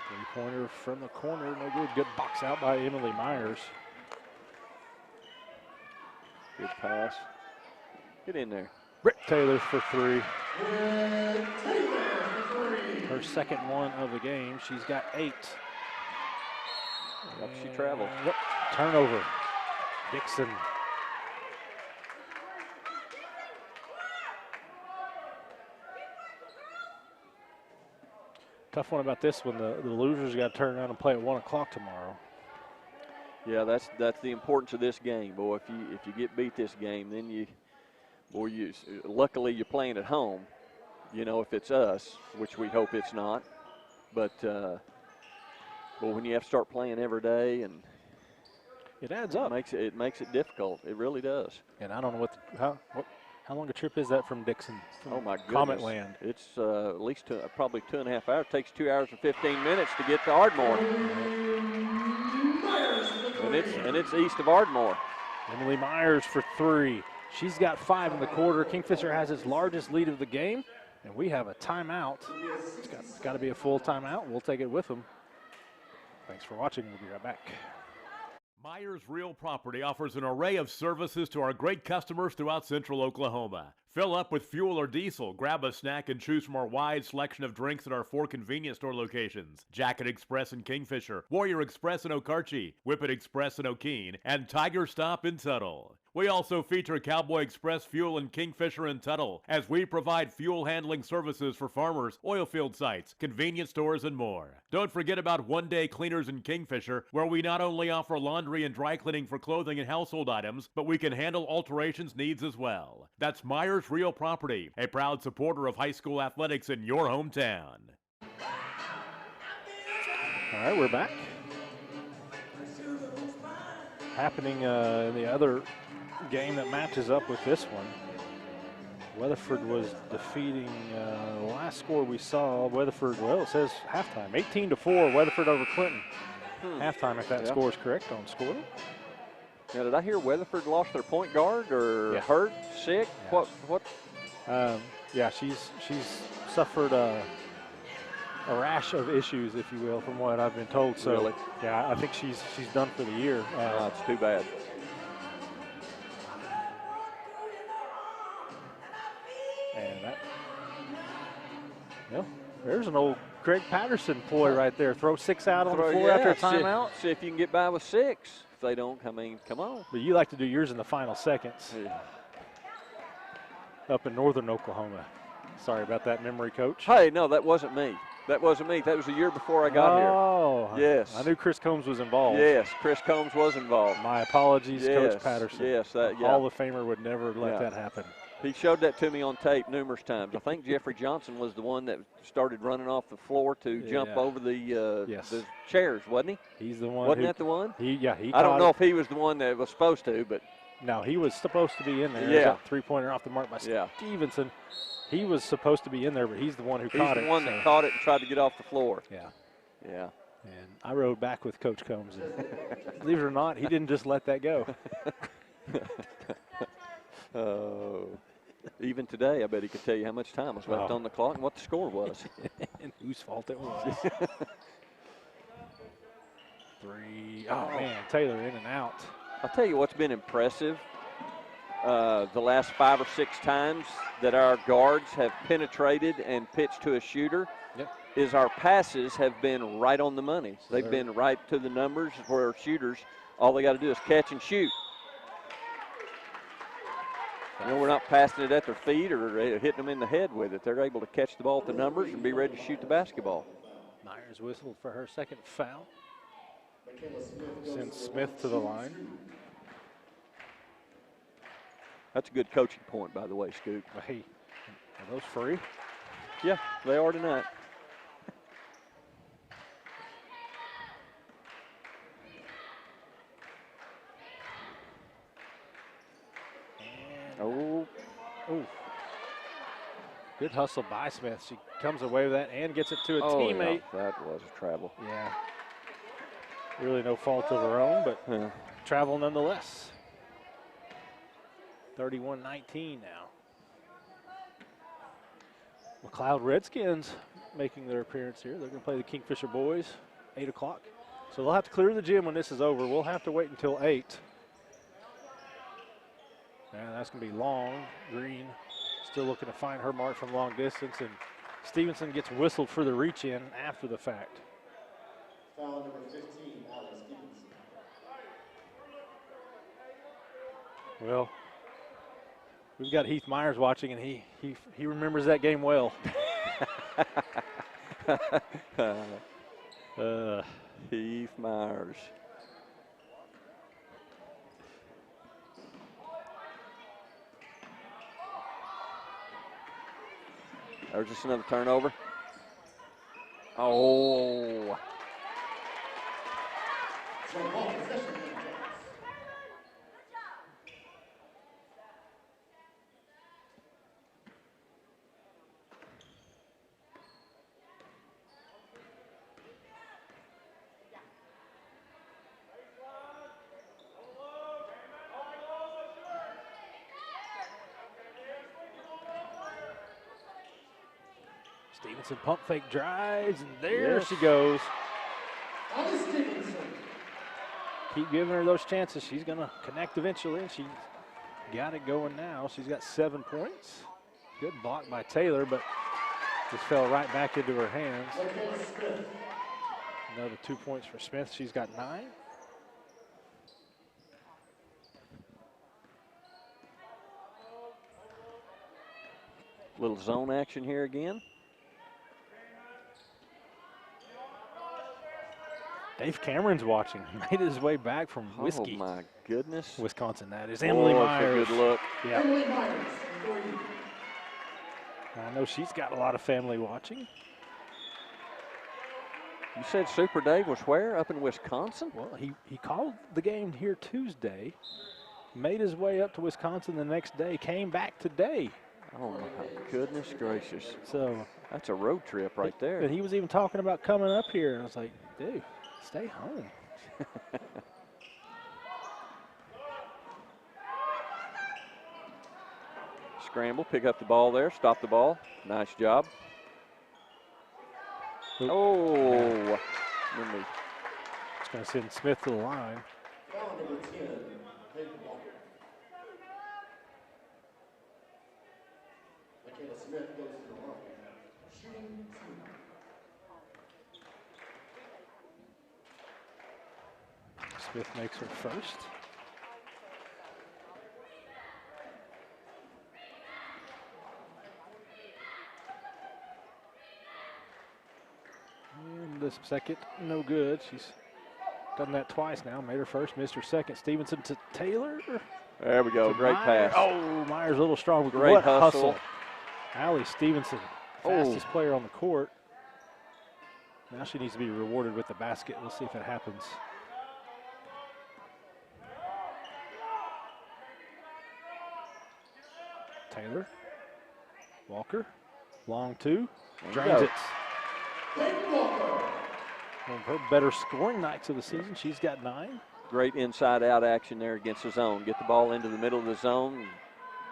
Three-pointer from the corner, no good. Good box out by Emily Myers. Good pass. Get in there. Britt Taylor for three. Her second one of the game. She's got 8. Up she travels. Yep. Turnover. Dickson. Tough one about this one. The losers got to turn around and play at 1 o'clock tomorrow. Yeah, that's the importance of this game, boy. If you get beat this game, then luckily you're playing at home. You know, if it's us, which we hope it's not, but when you have to start playing every day, and it adds up. It makes it difficult. It really does. And I don't know how long a trip is that from Dickson? Oh my goodness! Comet Land. It's at least probably 2.5 hours. It takes 2 hours and 15 minutes to get to Ardmore. And it's east of Ardmore. Emily Myers for 3. She's got 5 in the quarter. Kingfisher has its largest lead of the game, and we have a timeout. It's got to be a full timeout. We'll take it with them. Thanks for watching. We'll be right back. Myers Real Property offers an array of services to our great customers throughout central Oklahoma. Fill up with fuel or diesel, grab a snack, and choose from our wide selection of drinks at our 4 convenience store locations: Jacket Express in Kingfisher, Warrior Express in Okarche, Whippet Express in O'Keene, and Tiger Stop in Tuttle. We also feature Cowboy Express Fuel in Kingfisher and Tuttle, as we provide fuel handling services for farmers, oil field sites, convenience stores, and more. Don't forget about One Day Cleaners in Kingfisher, where we not only offer laundry and dry cleaning for clothing and household items, but we can handle alterations needs as well. That's Myers Real Property, a proud supporter of high school athletics in your hometown. All right, we're back. Happening in the other game that matches up with this one. Weatherford was defeating, the last score we saw, Weatherford, well, it says halftime, 18-4, Weatherford over Clinton. Halftime, if that score is correct on score. Now, did I hear Weatherford lost their point guard or hurt, sick? Yeah. What? Yeah, she's suffered a rash of issues, if you will, from what I've been told. So, Really? yeah, I think she's done for the year. It's too bad. And that, there's an old Craig Patterson ploy right there. Throw 6 out on the floor after a timeout. See if you can get by with 6. If they don't, I mean, come on. But you like to do yours in the final seconds. Yeah. Up in northern Oklahoma. Sorry about that, memory coach. Hey, no, that wasn't me. That wasn't me. That was the year before I got here. Oh, yes. I knew Chris Combs was involved. Yes, Chris Combs was involved. My apologies, Coach Patterson. Yes, Hall of Famer would never let that happen. He showed that to me on tape numerous times. I think Jeffrey Johnson was the one that started running off the floor to jump over the chairs, wasn't he? He's the one. Wasn't that the one? He I don't know if he was the one that was supposed to, but. No, he was supposed to be in there. Yeah. A three-pointer off the mark by Stevenson. He was supposed to be in there, but he's the one who caught it. He's the one that caught it and tried to get off the floor. Yeah. Yeah. And I rode back with Coach Combs. And believe it or not, he didn't just let that go. Oh. Even today, I bet he could tell you how much time was left on the clock and what the score was. And whose fault it was. 3. Oh, man, Taylor in and out. I'll tell you what's been impressive. The last 5 or 6 times that our guards have penetrated and pitched to a shooter is our passes have been right on the money. They've been right to the numbers where shooters, all they got to do is catch and shoot. You know, we're not passing it at their feet or hitting them in the head with it. They're able to catch the ball at the numbers and be ready to shoot the basketball. Myers whistled for her second foul. Sends Smith to the line. That's a good coaching point, by the way, Scoot. Hey, are those free? Yeah, they are tonight. Oh. Good hustle by Smith. She comes away with that and gets it to a teammate. Yeah, that was a travel. Yeah. Really no fault of her own, but travel nonetheless. 31-19 now. McLeod Redskins making their appearance here. They're going to play the Kingfisher boys, 8 o'clock. So they'll have to clear the gym when this is over. We'll have to wait until 8. And that's going to be Long. Green still looking to find her mark from long distance. And Stevenson gets whistled for the reach-in after the fact. Foul number 15, Alex Stevenson. Well, we've got Heath Myers watching, and he remembers that game well. Heath Myers. There's just another turnover. Oh. Stevenson pump fake drives, and there she goes. Keep giving her those chances. She's going to connect eventually, and she's got it going now. She's got 7 points. Good block by Taylor, but just fell right back into her hands. Another 2 points for Smith. She's got 9. Little zone action here again. Dave Cameron's watching. Made his way back from Whiskey. Oh, my goodness. Wisconsin, that is. Emily Myers. That's a good look. Yeah. Emily Myers. I know she's got a lot of family watching. You said Super Dave was where? Up in Wisconsin? Well, he called the game here Tuesday, made his way up to Wisconsin the next day, came back today. Oh, my goodness gracious. So that's a road trip right there. And he was even talking about coming up here. And I was like, dude, stay home. Scramble, pick up the ball there, stop the ball. Nice job. Oop. Oh. It's going to send Smith to the line. Foul number 10, Peyton Walker. Michaela Smith goes to the line. Shooting 2. Smith makes her first. And this second, no good. She's done that twice now. Made her first, missed her second. Stevenson to Taylor. There we go. Great pass. Oh, Myers a little strong. But great hustle. Allie Stevenson, fastest player on the court. Now she needs to be rewarded with the basket. We'll see if it happens. Taylor. Walker. Long two. Drains it. One of her better scoring nights of the season. She's got 9. Great inside-out action there against the zone. Get the ball into the middle of the zone and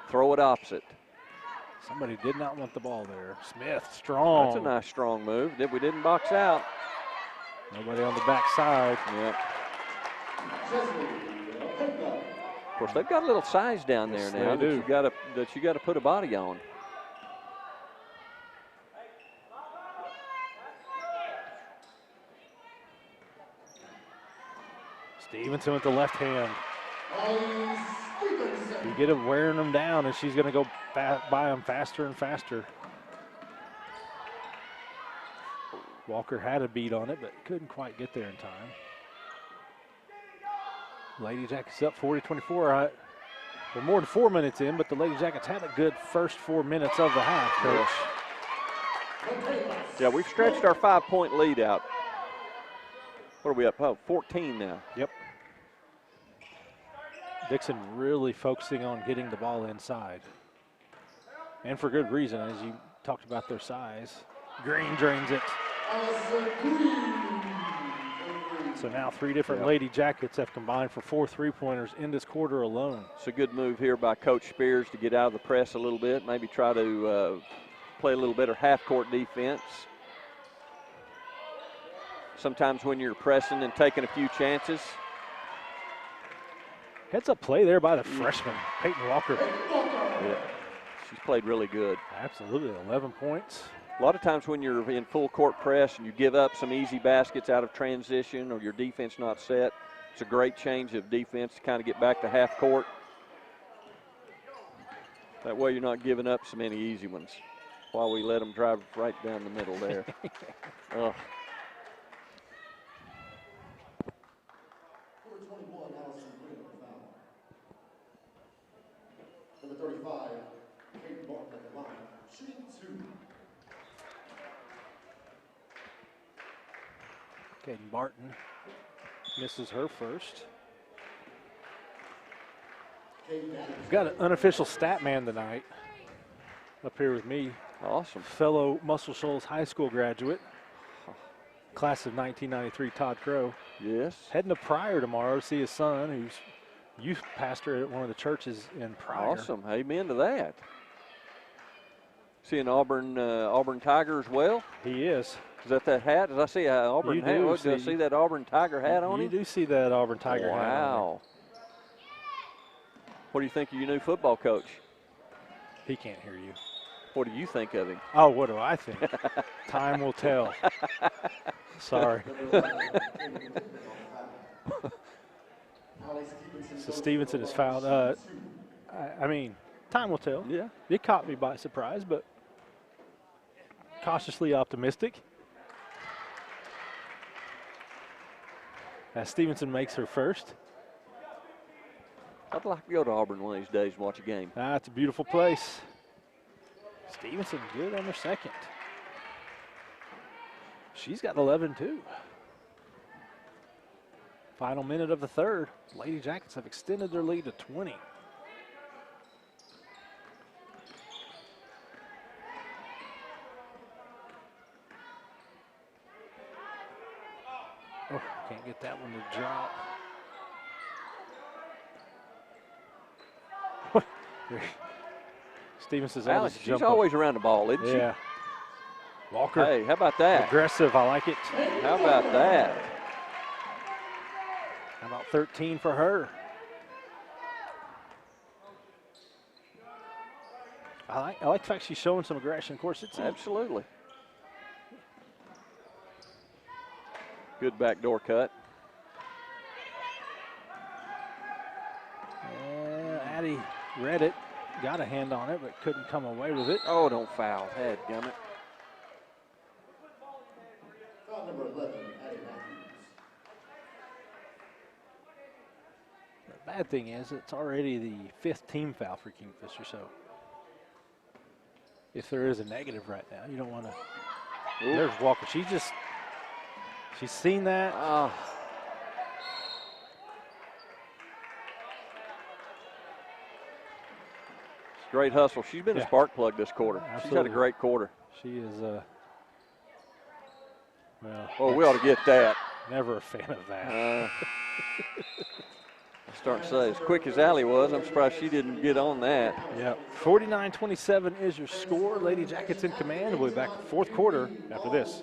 throw it opposite. Somebody did not want the ball there. Smith, strong. That's a nice, strong move. We didn't box out. Nobody on the backside. Yep. Of course, they've got a little size down there now that you got to put a body on. Stevenson with the left hand. You get him wearing them down, and she's going to go by them faster and faster. Walker had a beat on it, but couldn't quite get there in time. Lady Jackets up 40-24. We're more than 4 minutes in, but the Lady Jackets had a good first 4 minutes of the half, Coach. Yeah, we've stretched our 5-point lead out. What are we up? Oh, 14 now. Yep. Dickson really focusing on getting the ball inside. And for good reason, as you talked about their size. Green drains it. So now 3 different Lady Jackets have combined for 4 3-pointers in this quarter alone. It's a good move here by Coach Spears to get out of the press a little bit, maybe try to play a little better half-court defense. Sometimes when you're pressing and taking a few chances. Heads-up play there by the freshman, Peyton Walker. Yeah, she's played really good. Absolutely, 11 points. A lot of times when you're in full court press and you give up some easy baskets out of transition or your defense not set, it's a great change of defense to kind of get back to half court. That way you're not giving up so many easy ones while we let them drive right down the middle there. Oh. Number 35, Kate Barton at the line, shooting 2. Caden Barton misses her first. We've got an unofficial stat man tonight up here with me. Awesome. Fellow Muscle Shoals High School graduate, class of 1993, Todd Crow. Yes. Heading to Pryor tomorrow to see his son, who's youth pastor at one of the churches in Pryor. Awesome. Amen to that. See an Auburn Tiger as well? He is. Is that hat? Did I see an Auburn hat? Did I see that Auburn Tiger hat on him? You do see that Auburn Tiger hat on him. Wow. What do you think of your new football coach? He can't hear you. What do you think of him? Oh, what do I think? Time will tell. Sorry. So Stevenson is fouled. I mean, time will tell. Yeah. It caught me by surprise, but cautiously optimistic. As Stevenson makes her first. I'd like to go to Auburn one of these days and watch a game. It's a beautiful place. Stevenson good on her second. She's got 11 too. Final minute of the third. Lady Jackets have extended their lead to 20. Oh, can't get that one to drop. Stevenson's Alex, she's she's always around the ball, isn't she? Yeah. Walker. Hey, how about that? Aggressive, I like it. How about that? How about 13 for her? I like the fact she's showing some aggression. Of course, it's absolutely. Good backdoor cut. Addie read it, got a hand on it, but couldn't come away with it. Oh, don't foul. Dadgummit. Foul number 11, Addie Matthews. The bad thing is it's already the 5th team foul for Kingfisher, so if there is a negative right now, you don't want to. There's Walker. She's seen that. Great hustle. She's been a spark plug this quarter. Absolutely. She's had a great quarter. She is, well. Oh, we ought to get that. Never a fan of that. I'm starting to say, as quick as Allie was, I'm surprised she didn't get on that. Yep. 49-27 is your score. Lady Jackets in command. We'll be back in the 4th quarter after this.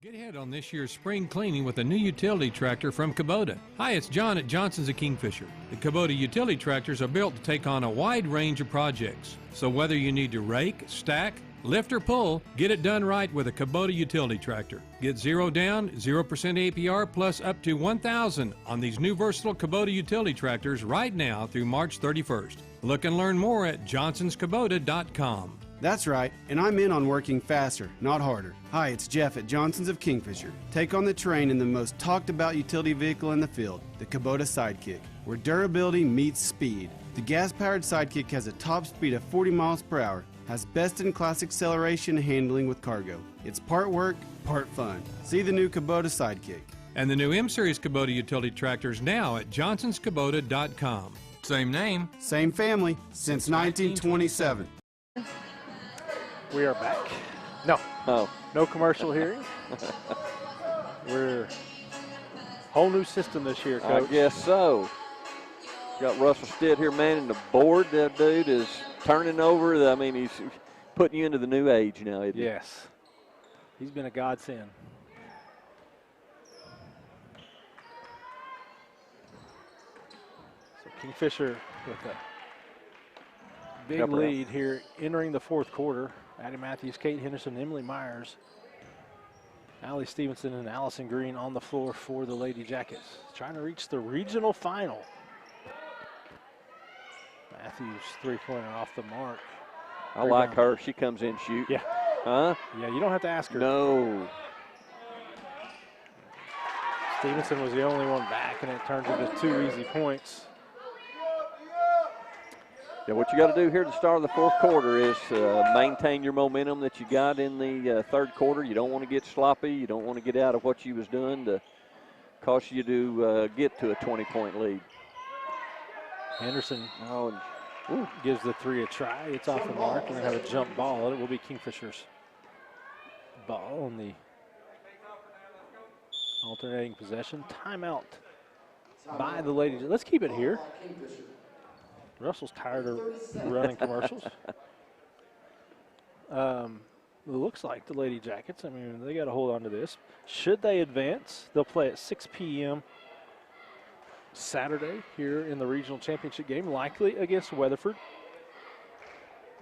Get ahead on this year's spring cleaning with a new utility tractor from Kubota. Hi, it's John at Johnson's of Kingfisher. The Kubota utility tractors are built to take on a wide range of projects. So whether you need to rake, stack, lift, or pull, get it done right with a Kubota utility tractor. Get 0 down, 0% APR, plus up to $1,000 on these new versatile Kubota utility tractors right now through March 31st. Look and learn more at johnsonskubota.com. That's right, and I'm in on working faster, not harder. Hi, it's Jeff at Johnson's of Kingfisher. Take on the train in the most talked about utility vehicle in the field, the Kubota Sidekick, where durability meets speed. The gas-powered Sidekick has a top speed of 40 miles per hour, has best-in-class acceleration and handling with cargo. It's part work, part fun. See the new Kubota Sidekick. And the new M-Series Kubota utility tractors now at johnsonskubota.com. Same name. Same family, since 1927. We are back. No commercial here. We're whole new system this year, Coach. I guess so. Got Russell Stitt here manning the board. That dude is turning over. I mean, he's putting you into the new age now, isn't he? Yes. He's been a godsend. So Kingfisher with a big lead here entering the 4th quarter. Addie Matthews, Kate Henderson, Emily Myers, Allie Stevenson, and Allison Green on the floor for the Lady Jackets. Trying to reach the regional final. Matthews 3-pointer off the mark. I like her. She comes in shoot. Yeah. Huh? Yeah, you don't have to ask her. No. Stevenson was the only one back, and it turns into 2 easy points. Yeah, what you got to do here at the start of the 4th quarter is maintain your momentum that you got in the 3rd quarter. You don't want to get sloppy. You don't want to get out of what you was doing to cause you to get to a 20-point lead. Henderson gives the 3 a try. It's off the mark. We're going to have a jump ball. It will be Kingfisher's ball on the alternating possession. Timeout by the ladies. Let's keep it here. Russell's tired of running commercials. It looks like the Lady Jackets, I mean, they got to hold on to this. Should they advance, they'll play at 6 p.m. Saturday here in the regional championship game, likely against Weatherford.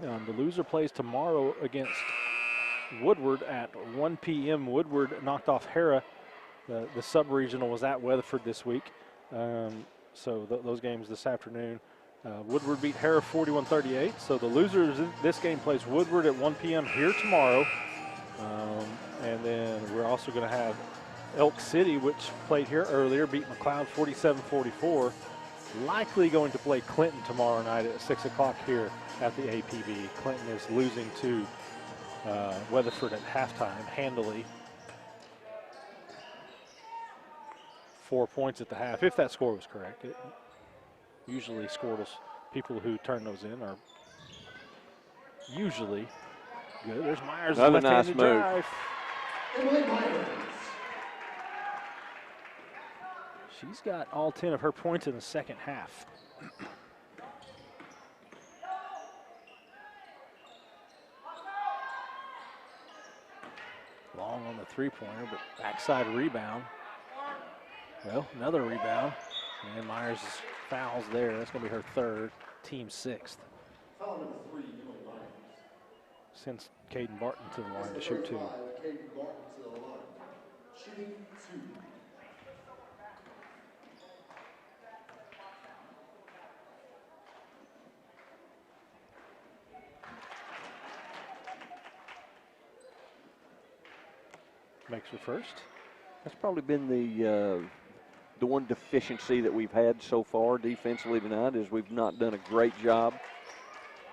The loser plays tomorrow against Woodward at 1 p.m. Woodward knocked off Hera. The sub-regional was at Weatherford this week. So those games this afternoon. Woodward beat Hera 41-38. So the loser in this game plays Woodward at 1 p.m. here tomorrow. And then we're also going to have Elk City, which played here earlier, beat McLeod 47-44. Likely going to play Clinton tomorrow night at 6 o'clock here at the APB. Clinton is losing to Weatherford at halftime handily. 4 points at the half, if that score was correct. Usually scoreless people who turn those in are usually good. There's Myers' another left-handed nice move. drive. She's got all 10 of her points in the second half. Long on the three-pointer, but backside rebound. Well, another rebound. And Myers fouls there. That's going to be her third, team sixth. Foul number 3, Emily Myers. Sends Caden Barton to the line to shoot 2. Caden Barton to the line. Shooting 2. Makes her first. That's probably been the one deficiency that we've had so far defensively tonight is we've not done a great job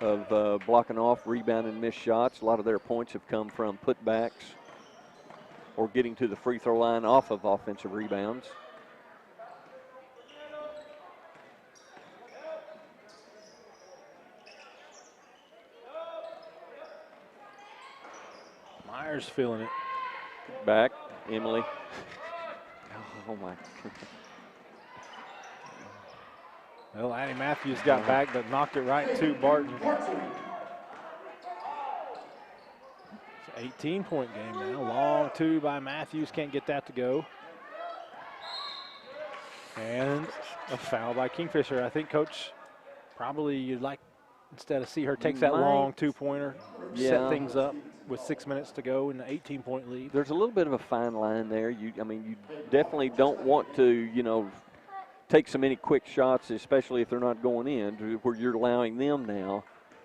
of blocking off, rebounding missed shots. A lot of their points have come from putbacks or getting to the free throw line off of offensive rebounds. Myers feeling it. Back, Emily. Oh my. Well, Addie Matthews got back, but knocked it right to Barton. It's an 18-point game now. Long two by Matthews. Can't get that to go. And a foul by Kingfisher. I think, Coach, probably you'd like, instead of see her takes that long two-pointer, set things up with 6 minutes to go in the 18-point lead. There's a little bit of a fine line there. I mean, you definitely don't want to, take so many quick shots, especially if they're not going in, where you're allowing them now,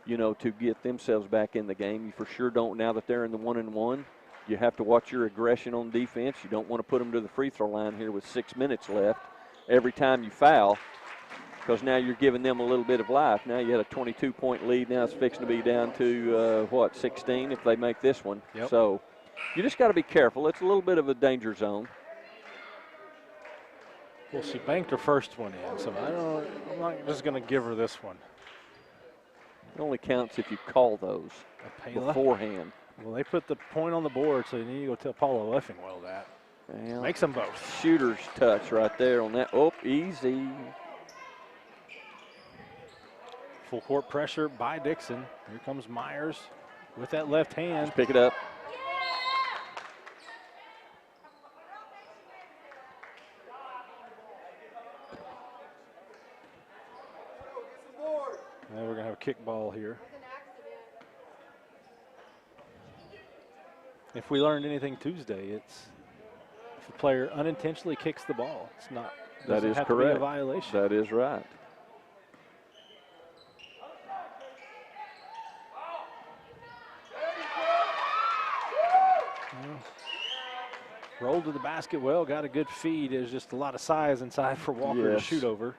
to get themselves back in the game. You for sure don't, now that they're in the 1-and-1, you have to watch your aggression on defense. You don't want to put them to the free throw line here with 6 minutes left every time you foul, because now you're giving them a little bit of life. Now you had a 22-point lead. Now it's fixing to be down to, 16 if they make this one. Yep. So you just got to be careful. It's a little bit of a danger zone. Well, she banked her first one in, so I'm not just going to give her this one. It only counts if you call those beforehand. Well, they put the point on the board, so you need to go tell Paula Leffingwell that. Well, makes them both. Shooter's touch right there on that. Oh, easy. Full court pressure by Dickson. Here comes Myers with that left hand. Just pick it up. Now we're going to have a kick ball here. If we learned anything Tuesday, it's if a player unintentionally kicks the ball, it's not. That is have correct. To be a violation. That is right. Rolled to the basket well, got a good feed. There's just a lot of size inside for Walker to shoot over.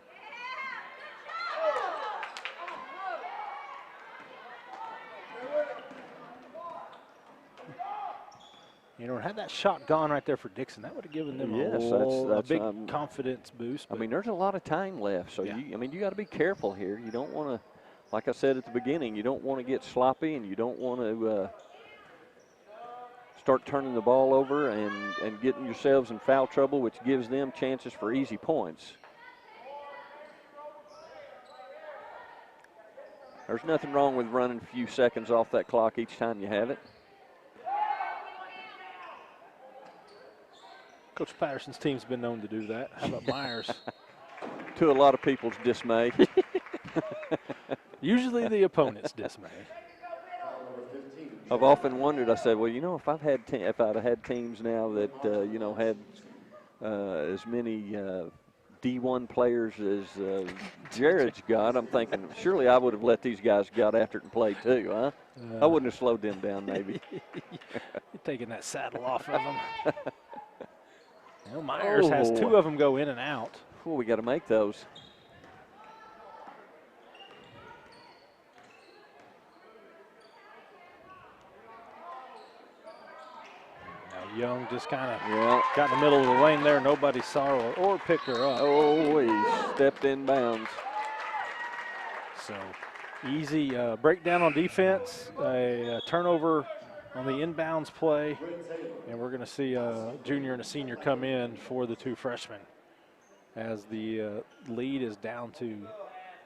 Had that shot gone right there for Dickson, that would have given them a big confidence boost. I mean, there's a lot of time left, so you got to be careful here. You don't want to, like I said at the beginning, you don't want to get sloppy, and you don't want to start turning the ball over and getting yourselves in foul trouble, which gives them chances for easy points. There's nothing wrong with running a few seconds off that clock each time you have it. Coach Patterson's team's been known to do that. How about Myers? To a lot of people's dismay. Usually the opponent's dismay. I've often wondered, I said, well, if I'd have had teams now that, had as many D1 players as Jared's got, I'm thinking, surely I would have let these guys got after it and played too, huh? I wouldn't have slowed them down, maybe. You're taking that saddle off of them. Myers has two of them go in and out. Oh, we got to make those. Now Young just kind of got in the middle of the lane there. Nobody saw her or picked her up. Oh, he stepped in bounds. So easy breakdown on defense, a turnover on the inbounds play, and we're going to see a junior and a senior come in for the two freshmen. as the lead is down to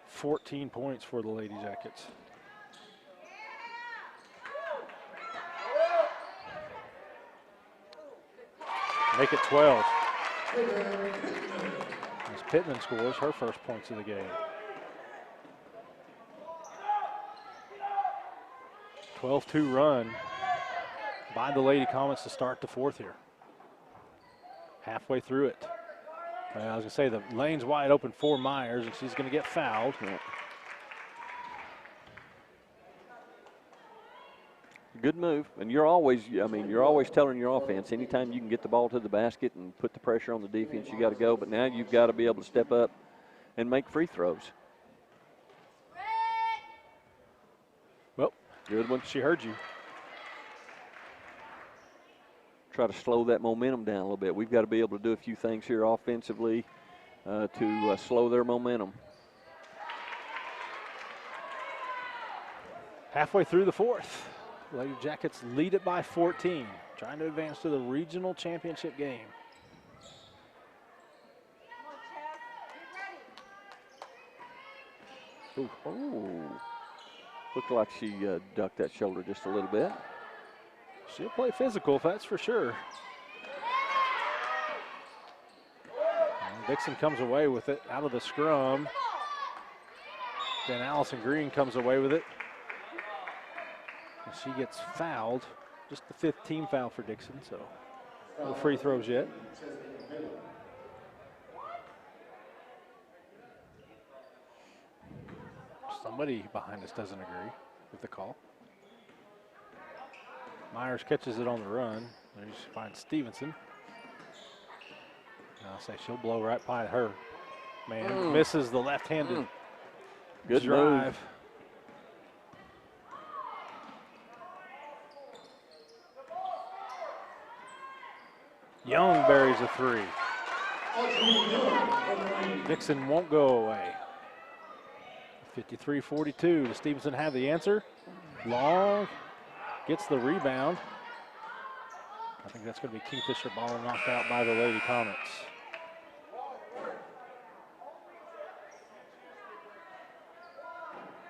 14 points for the Lady Jackets. Make it 12. As Pittman scores her first points of the game. 12-2 run by the Lady Comets to start the fourth here. Halfway through it. I was going to say the lane's wide open for Myers, and she's going to get fouled. Yeah. Good move, and you're always telling your offense, anytime you can get the ball to the basket and put the pressure on the defense, you got to go. But now you've got to be able to step up and make free throws. Well, good one. She heard you. Try to slow that momentum down a little bit. We've got to be able to do a few things here offensively to slow their momentum. Halfway through the fourth. Lady Jackets lead it by 14, trying to advance to the regional championship game. Ooh. Oh, looked like she ducked that shoulder just a little bit. She'll play physical, that's for sure. And Dickson comes away with it out of the scrum. Then Allison Green comes away with it. And she gets fouled. Just the fifth team foul for Dickson, so no free throws yet. Somebody behind us doesn't agree with the call. Myers catches it on the run. There she finds Stevenson. And I'll say she'll blow right by her. Man, misses the left-handed good drive. Move. Young buries a three. Dickson won't go away. 53-42. Does Stevenson have the answer? Long. Gets the rebound. I think that's going to be Kingfisher ball knocked out by the Lady Comets.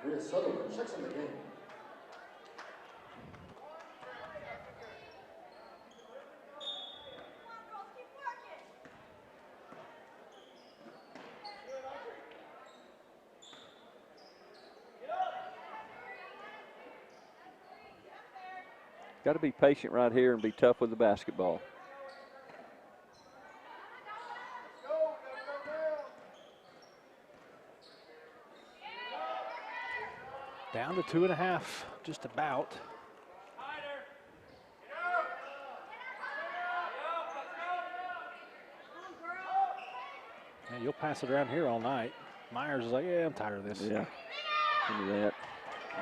Rhea Sutherland checks in the game. Got to be patient right here and be tough with the basketball. Down to 2.5, just about. Yeah, you'll pass it around here all night. Myers is like, yeah, I'm tired of this. Yeah, give me that.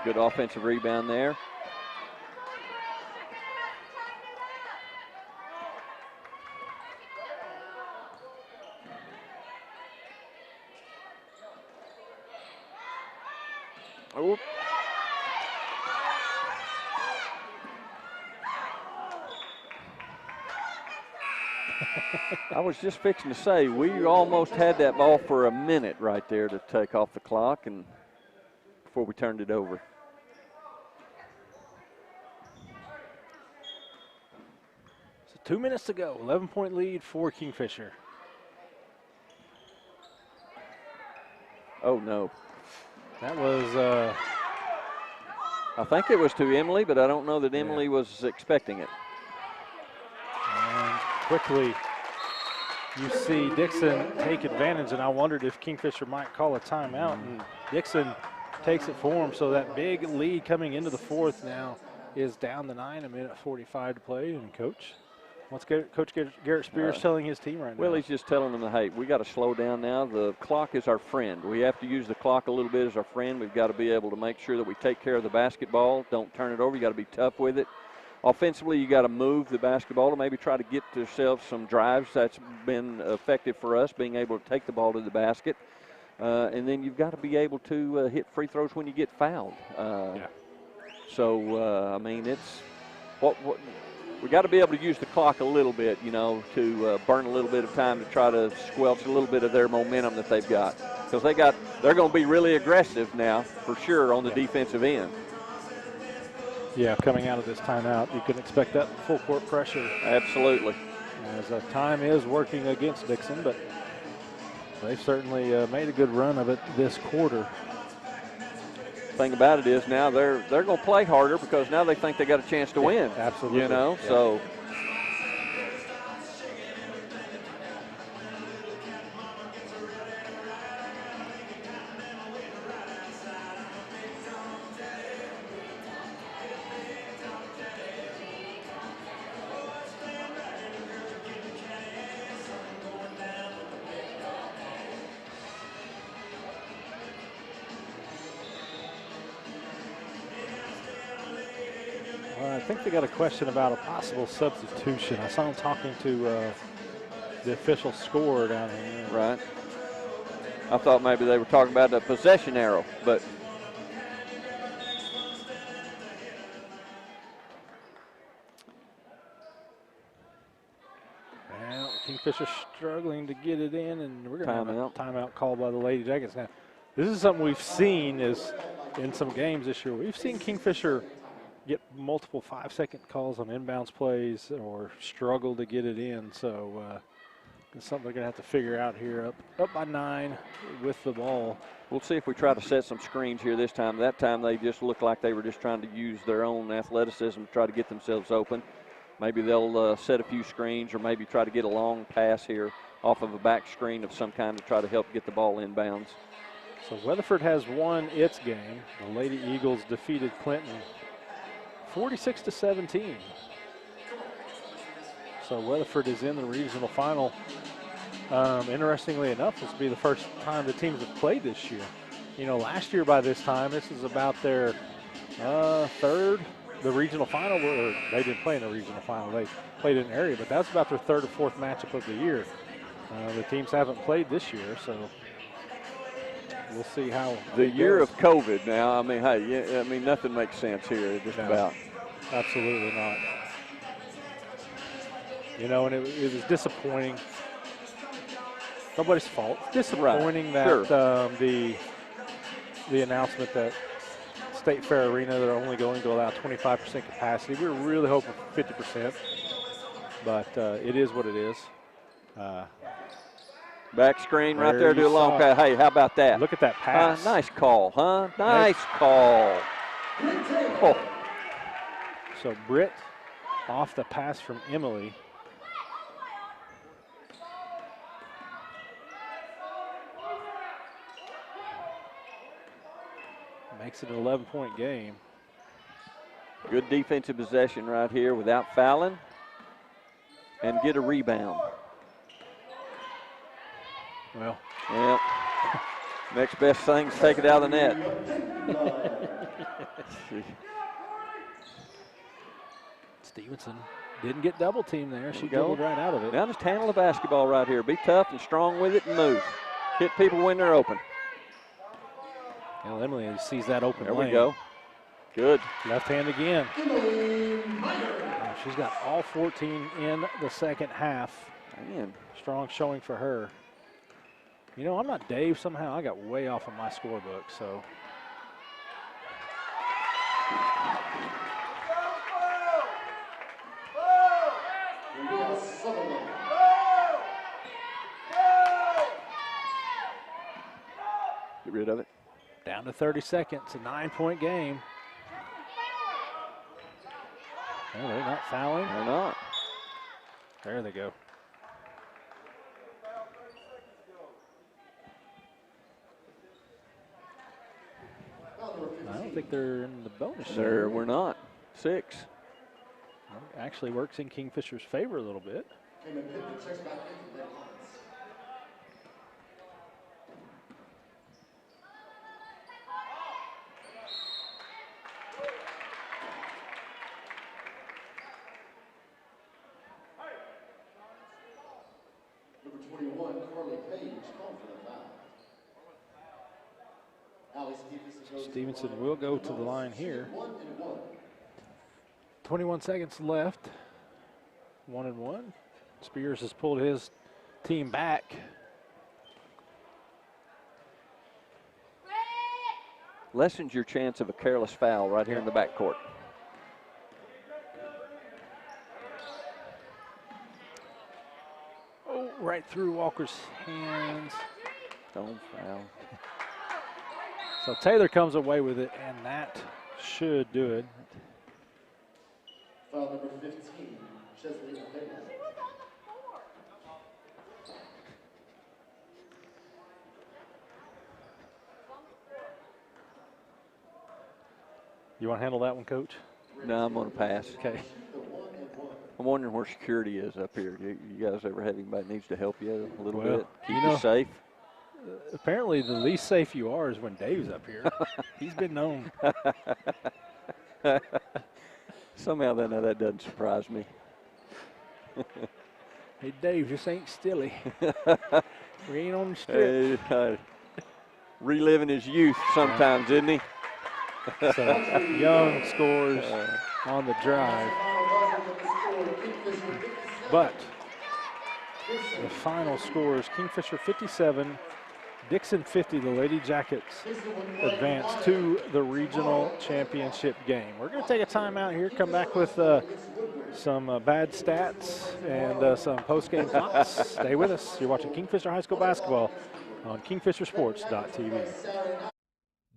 Good offensive rebound there. Oh. I was just fixing to say, we almost had that ball for a minute right there to take off the clock and before we turned it over. So 2 minutes to go, 11-point lead for Kingfisher. Oh, no. That was... I think it was to Emily, but I don't know that Emily was expecting it. And quickly, you see Dickson take advantage, and I wondered if Kingfisher might call a timeout. And Dickson takes it for him, so that big lead coming into the fourth now is down to 9, 1:45 to play. And Coach Garrett Spears telling his team right now. Well, he's just telling them, hey, we got to slow down now. The clock is our friend. We have to use the clock a little bit as our friend. We've got to be able to make sure that we take care of the basketball. Don't turn it over. You got to be tough with it. Offensively, you got to move the basketball to maybe try to get yourself some drives. That's been effective for us, being able to take the ball to the basket. And then you've got to be able to hit free throws when you get fouled. So, I mean, it's what we got to be able to use the clock a little bit, you know, to burn a little bit of time to try to squelch a little bit of their momentum that they've got. Because they're going to be really aggressive now, for sure, on the defensive end. Yeah, coming out of this timeout, you can expect that full court pressure. Absolutely. As time is working against Dickson, but they've certainly made a good run of it this quarter. Thing about it is now they're going to play harder because now they think they got a chance to win. Absolutely. You know, yeah. so. I think they got a question about a possible substitution. I saw him talking to the official scorer down here. Right. I thought maybe they were talking about the possession arrow, but. Well, Kingfisher struggling to get it in, and we're going to have a timeout called by the Lady Jackets. Now, this is something we've seen is in some games this year. We've seen Kingfisher get multiple 5-second calls on inbounds plays or struggle to get it in. So it's something they're going to have to figure out here. Up by 9 with the ball. We'll see if we try to set some screens here this time. That time they just looked like they were just trying to use their own athleticism to try to get themselves open. Maybe they'll set a few screens or maybe try to get a long pass here off of a back screen of some kind to try to help get the ball inbounds. So Weatherford has won its game. The Lady Eagles defeated Clinton 46-17. So Weatherford is in the regional final. Interestingly enough, this will be the first time the teams have played this year. You know, last year by this time, this is about their third. The regional final, they didn't play in the regional final. They played in an area, but that's about their third or fourth matchup of the year. The teams haven't played this year, so we'll see how the year of COVID now. I mean, hey, yeah, I mean, nothing makes sense here, just about. Absolutely not. You know, and it was disappointing. Nobody's fault. Disappointing that the announcement that State Fair Arena, they're only going to allow 25% capacity. We were really hoping for 50%, but it is what it is. Back screen right there, do a long pass. Hey, how about that? Look at that pass. Nice call, huh? Nice call. Oh. So Britt off the pass from Emily. Makes it an 11-point game. Good defensive possession right here without fouling and get a rebound. Well, next best thing is take it out of the net. Stevenson didn't get double teamed there. She dribbled right out of it. Now just handle the basketball right here. Be tough and strong with it and move. Hit people when they're open. Well, Emily sees that open lane. There we go. Good. Left hand again. She's got all 14 in the second half. Man. Strong showing for her. You know, I'm not Dave somehow. I got way off of my scorebook, so. Get rid of it. Down to 30 seconds, a 9-point game. No, they're not fouling. They're not. There they go. I don't think they're in the bonus. We're not. 6. Actually works in Kingfisher's favor a little bit. Stevenson will go to the line here. 21 seconds left. 1-1. Spears has pulled his team back. Lessens your chance of a careless foul right here in the backcourt. Oh, right through Walker's hands. Don't foul. So Taylor comes away with it, and that should do it. Foul number 15, Chesley Abela. You want to handle that one, Coach? No, I'm going to pass. Okay. I'm wondering where security is up here. You guys ever have anybody needs to help you a little bit? Keep you safe? Apparently the least safe you are is when Dave's up here. He's been known. Somehow that doesn't surprise me. Hey, Dave, this ain't Stilly. We ain't on the strip. Reliving his youth sometimes, isn't he? So Young scores on the drive. But the final score is Kingfisher 57, Dickson 50. The Lady Jackets advance to the regional championship game. We're going to take a timeout here, come back with some bad stats and some post-game thoughts. Stay with us. You're watching Kingfisher High School basketball on KingfisherSports.tv.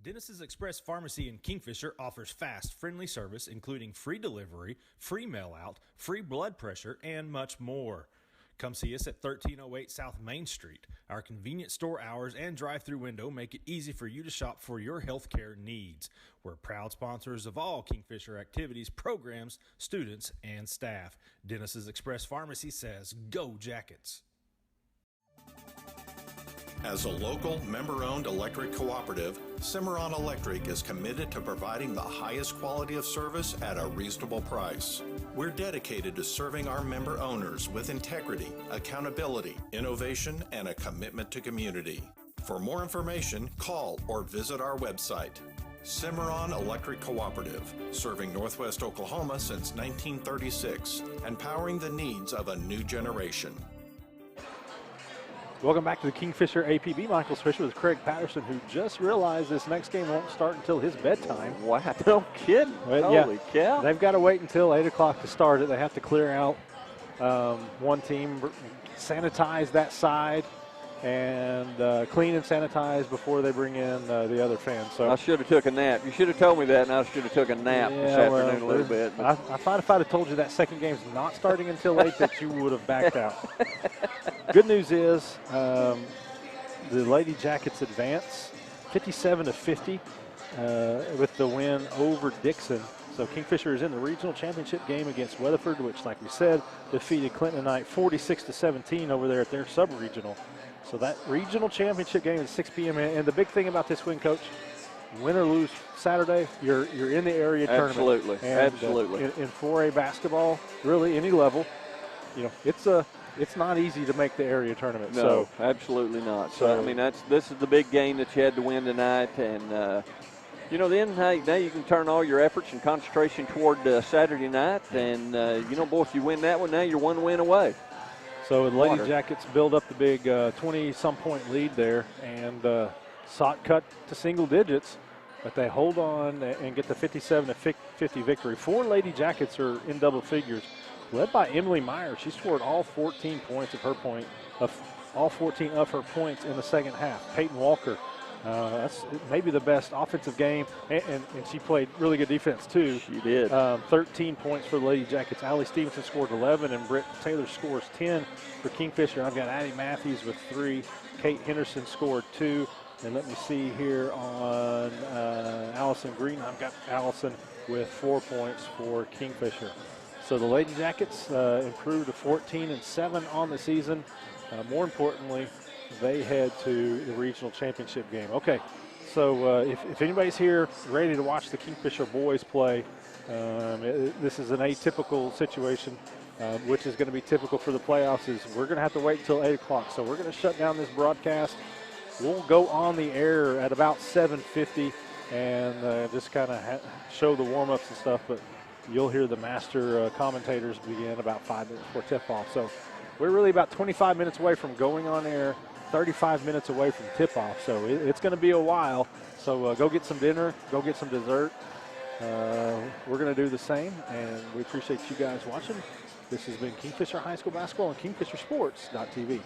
Dennis's Express Pharmacy in Kingfisher offers fast, friendly service, including free delivery, free mail-out, free blood pressure, and much more. Come see us at 1308 South Main Street. Our convenient store hours and drive-through window make it easy for you to shop for your healthcare needs. We're proud sponsors of all Kingfisher activities, programs, students, and staff. Dennis's Express Pharmacy says, go Jackets! As a local, member-owned electric cooperative, Cimarron Electric is committed to providing the highest quality of service at a reasonable price. We're dedicated to serving our member owners with integrity, accountability, innovation, and a commitment to community. For more information, call or visit our website. Cimarron Electric Cooperative, serving Northwest Oklahoma since 1936 and powering the needs of a new generation. Welcome back to the Kingfisher APB. Michael Fisher with Craig Patterson, who just realized this next game won't start until his bedtime. Wow, no kidding. Holy cow. They've got to wait until 8 o'clock to start it. They have to clear out one team, sanitize that side, and clean and sanitize before they bring in the other fans. So I should have took a nap. You should have told me that, and I should have took a nap this afternoon a little bit. I thought if I'd have told you that second game's not starting until 8 that you would have backed out. Good news is the Lady Jackets advance 57-50 with the win over Dickson. So Kingfisher is in the regional championship game against Weatherford, which, like we said, defeated Clinton tonight 46-17 over there at their sub-regional. So that regional championship game is 6 p.m. And the big thing about this win, Coach, win or lose Saturday, you're in the area tournament. Absolutely, and, absolutely. In 4A basketball, really any level, you know, it's not easy to make the area tournament. No, so, absolutely not. So I mean, this is the big game that you had to win tonight, and you know, then now you can turn all your efforts and concentration toward Saturday night, and you know, boy, if you win that one, now you're one win away. So the Lady Jackets build up the big 20-some point lead there, and sought cut to single digits, but they hold on and get the 57-50 victory. 4 Lady Jackets are in double figures, led by Emily Meyer. She scored all 14 points of her points in the second half. Peyton Walker, that's maybe the best offensive game, and she played really good defense too. She did. 13 points for the Lady Jackets. Allie Stevenson scored 11, and Britt Taylor scores 10 for Kingfisher. I've got Addie Matthews with 3. Kate Henderson scored 2. And let me see here on Allison Green. I've got Allison with 4 points for Kingfisher. So the Lady Jackets improved to 14-7 on the season. More importantly, they head to the regional championship game. Okay, so if anybody's here ready to watch the Kingfisher boys play, this is an atypical situation, which is going to be typical for the playoffs. Is we're going to have to wait until 8 o'clock. So we're going to shut down this broadcast. We'll go on the air at about 7:50 and just kind of show the warm-ups and stuff. But you'll hear the master commentators begin about 5 minutes before tip-off. So we're really about 25 minutes away from going on air, 35 minutes away from tip-off. So it's going to be a while. So go get some dinner, go get some dessert. We're going to do the same, and we appreciate you guys watching. This has been Kingfisher High School Basketball on KingfisherSports.tv.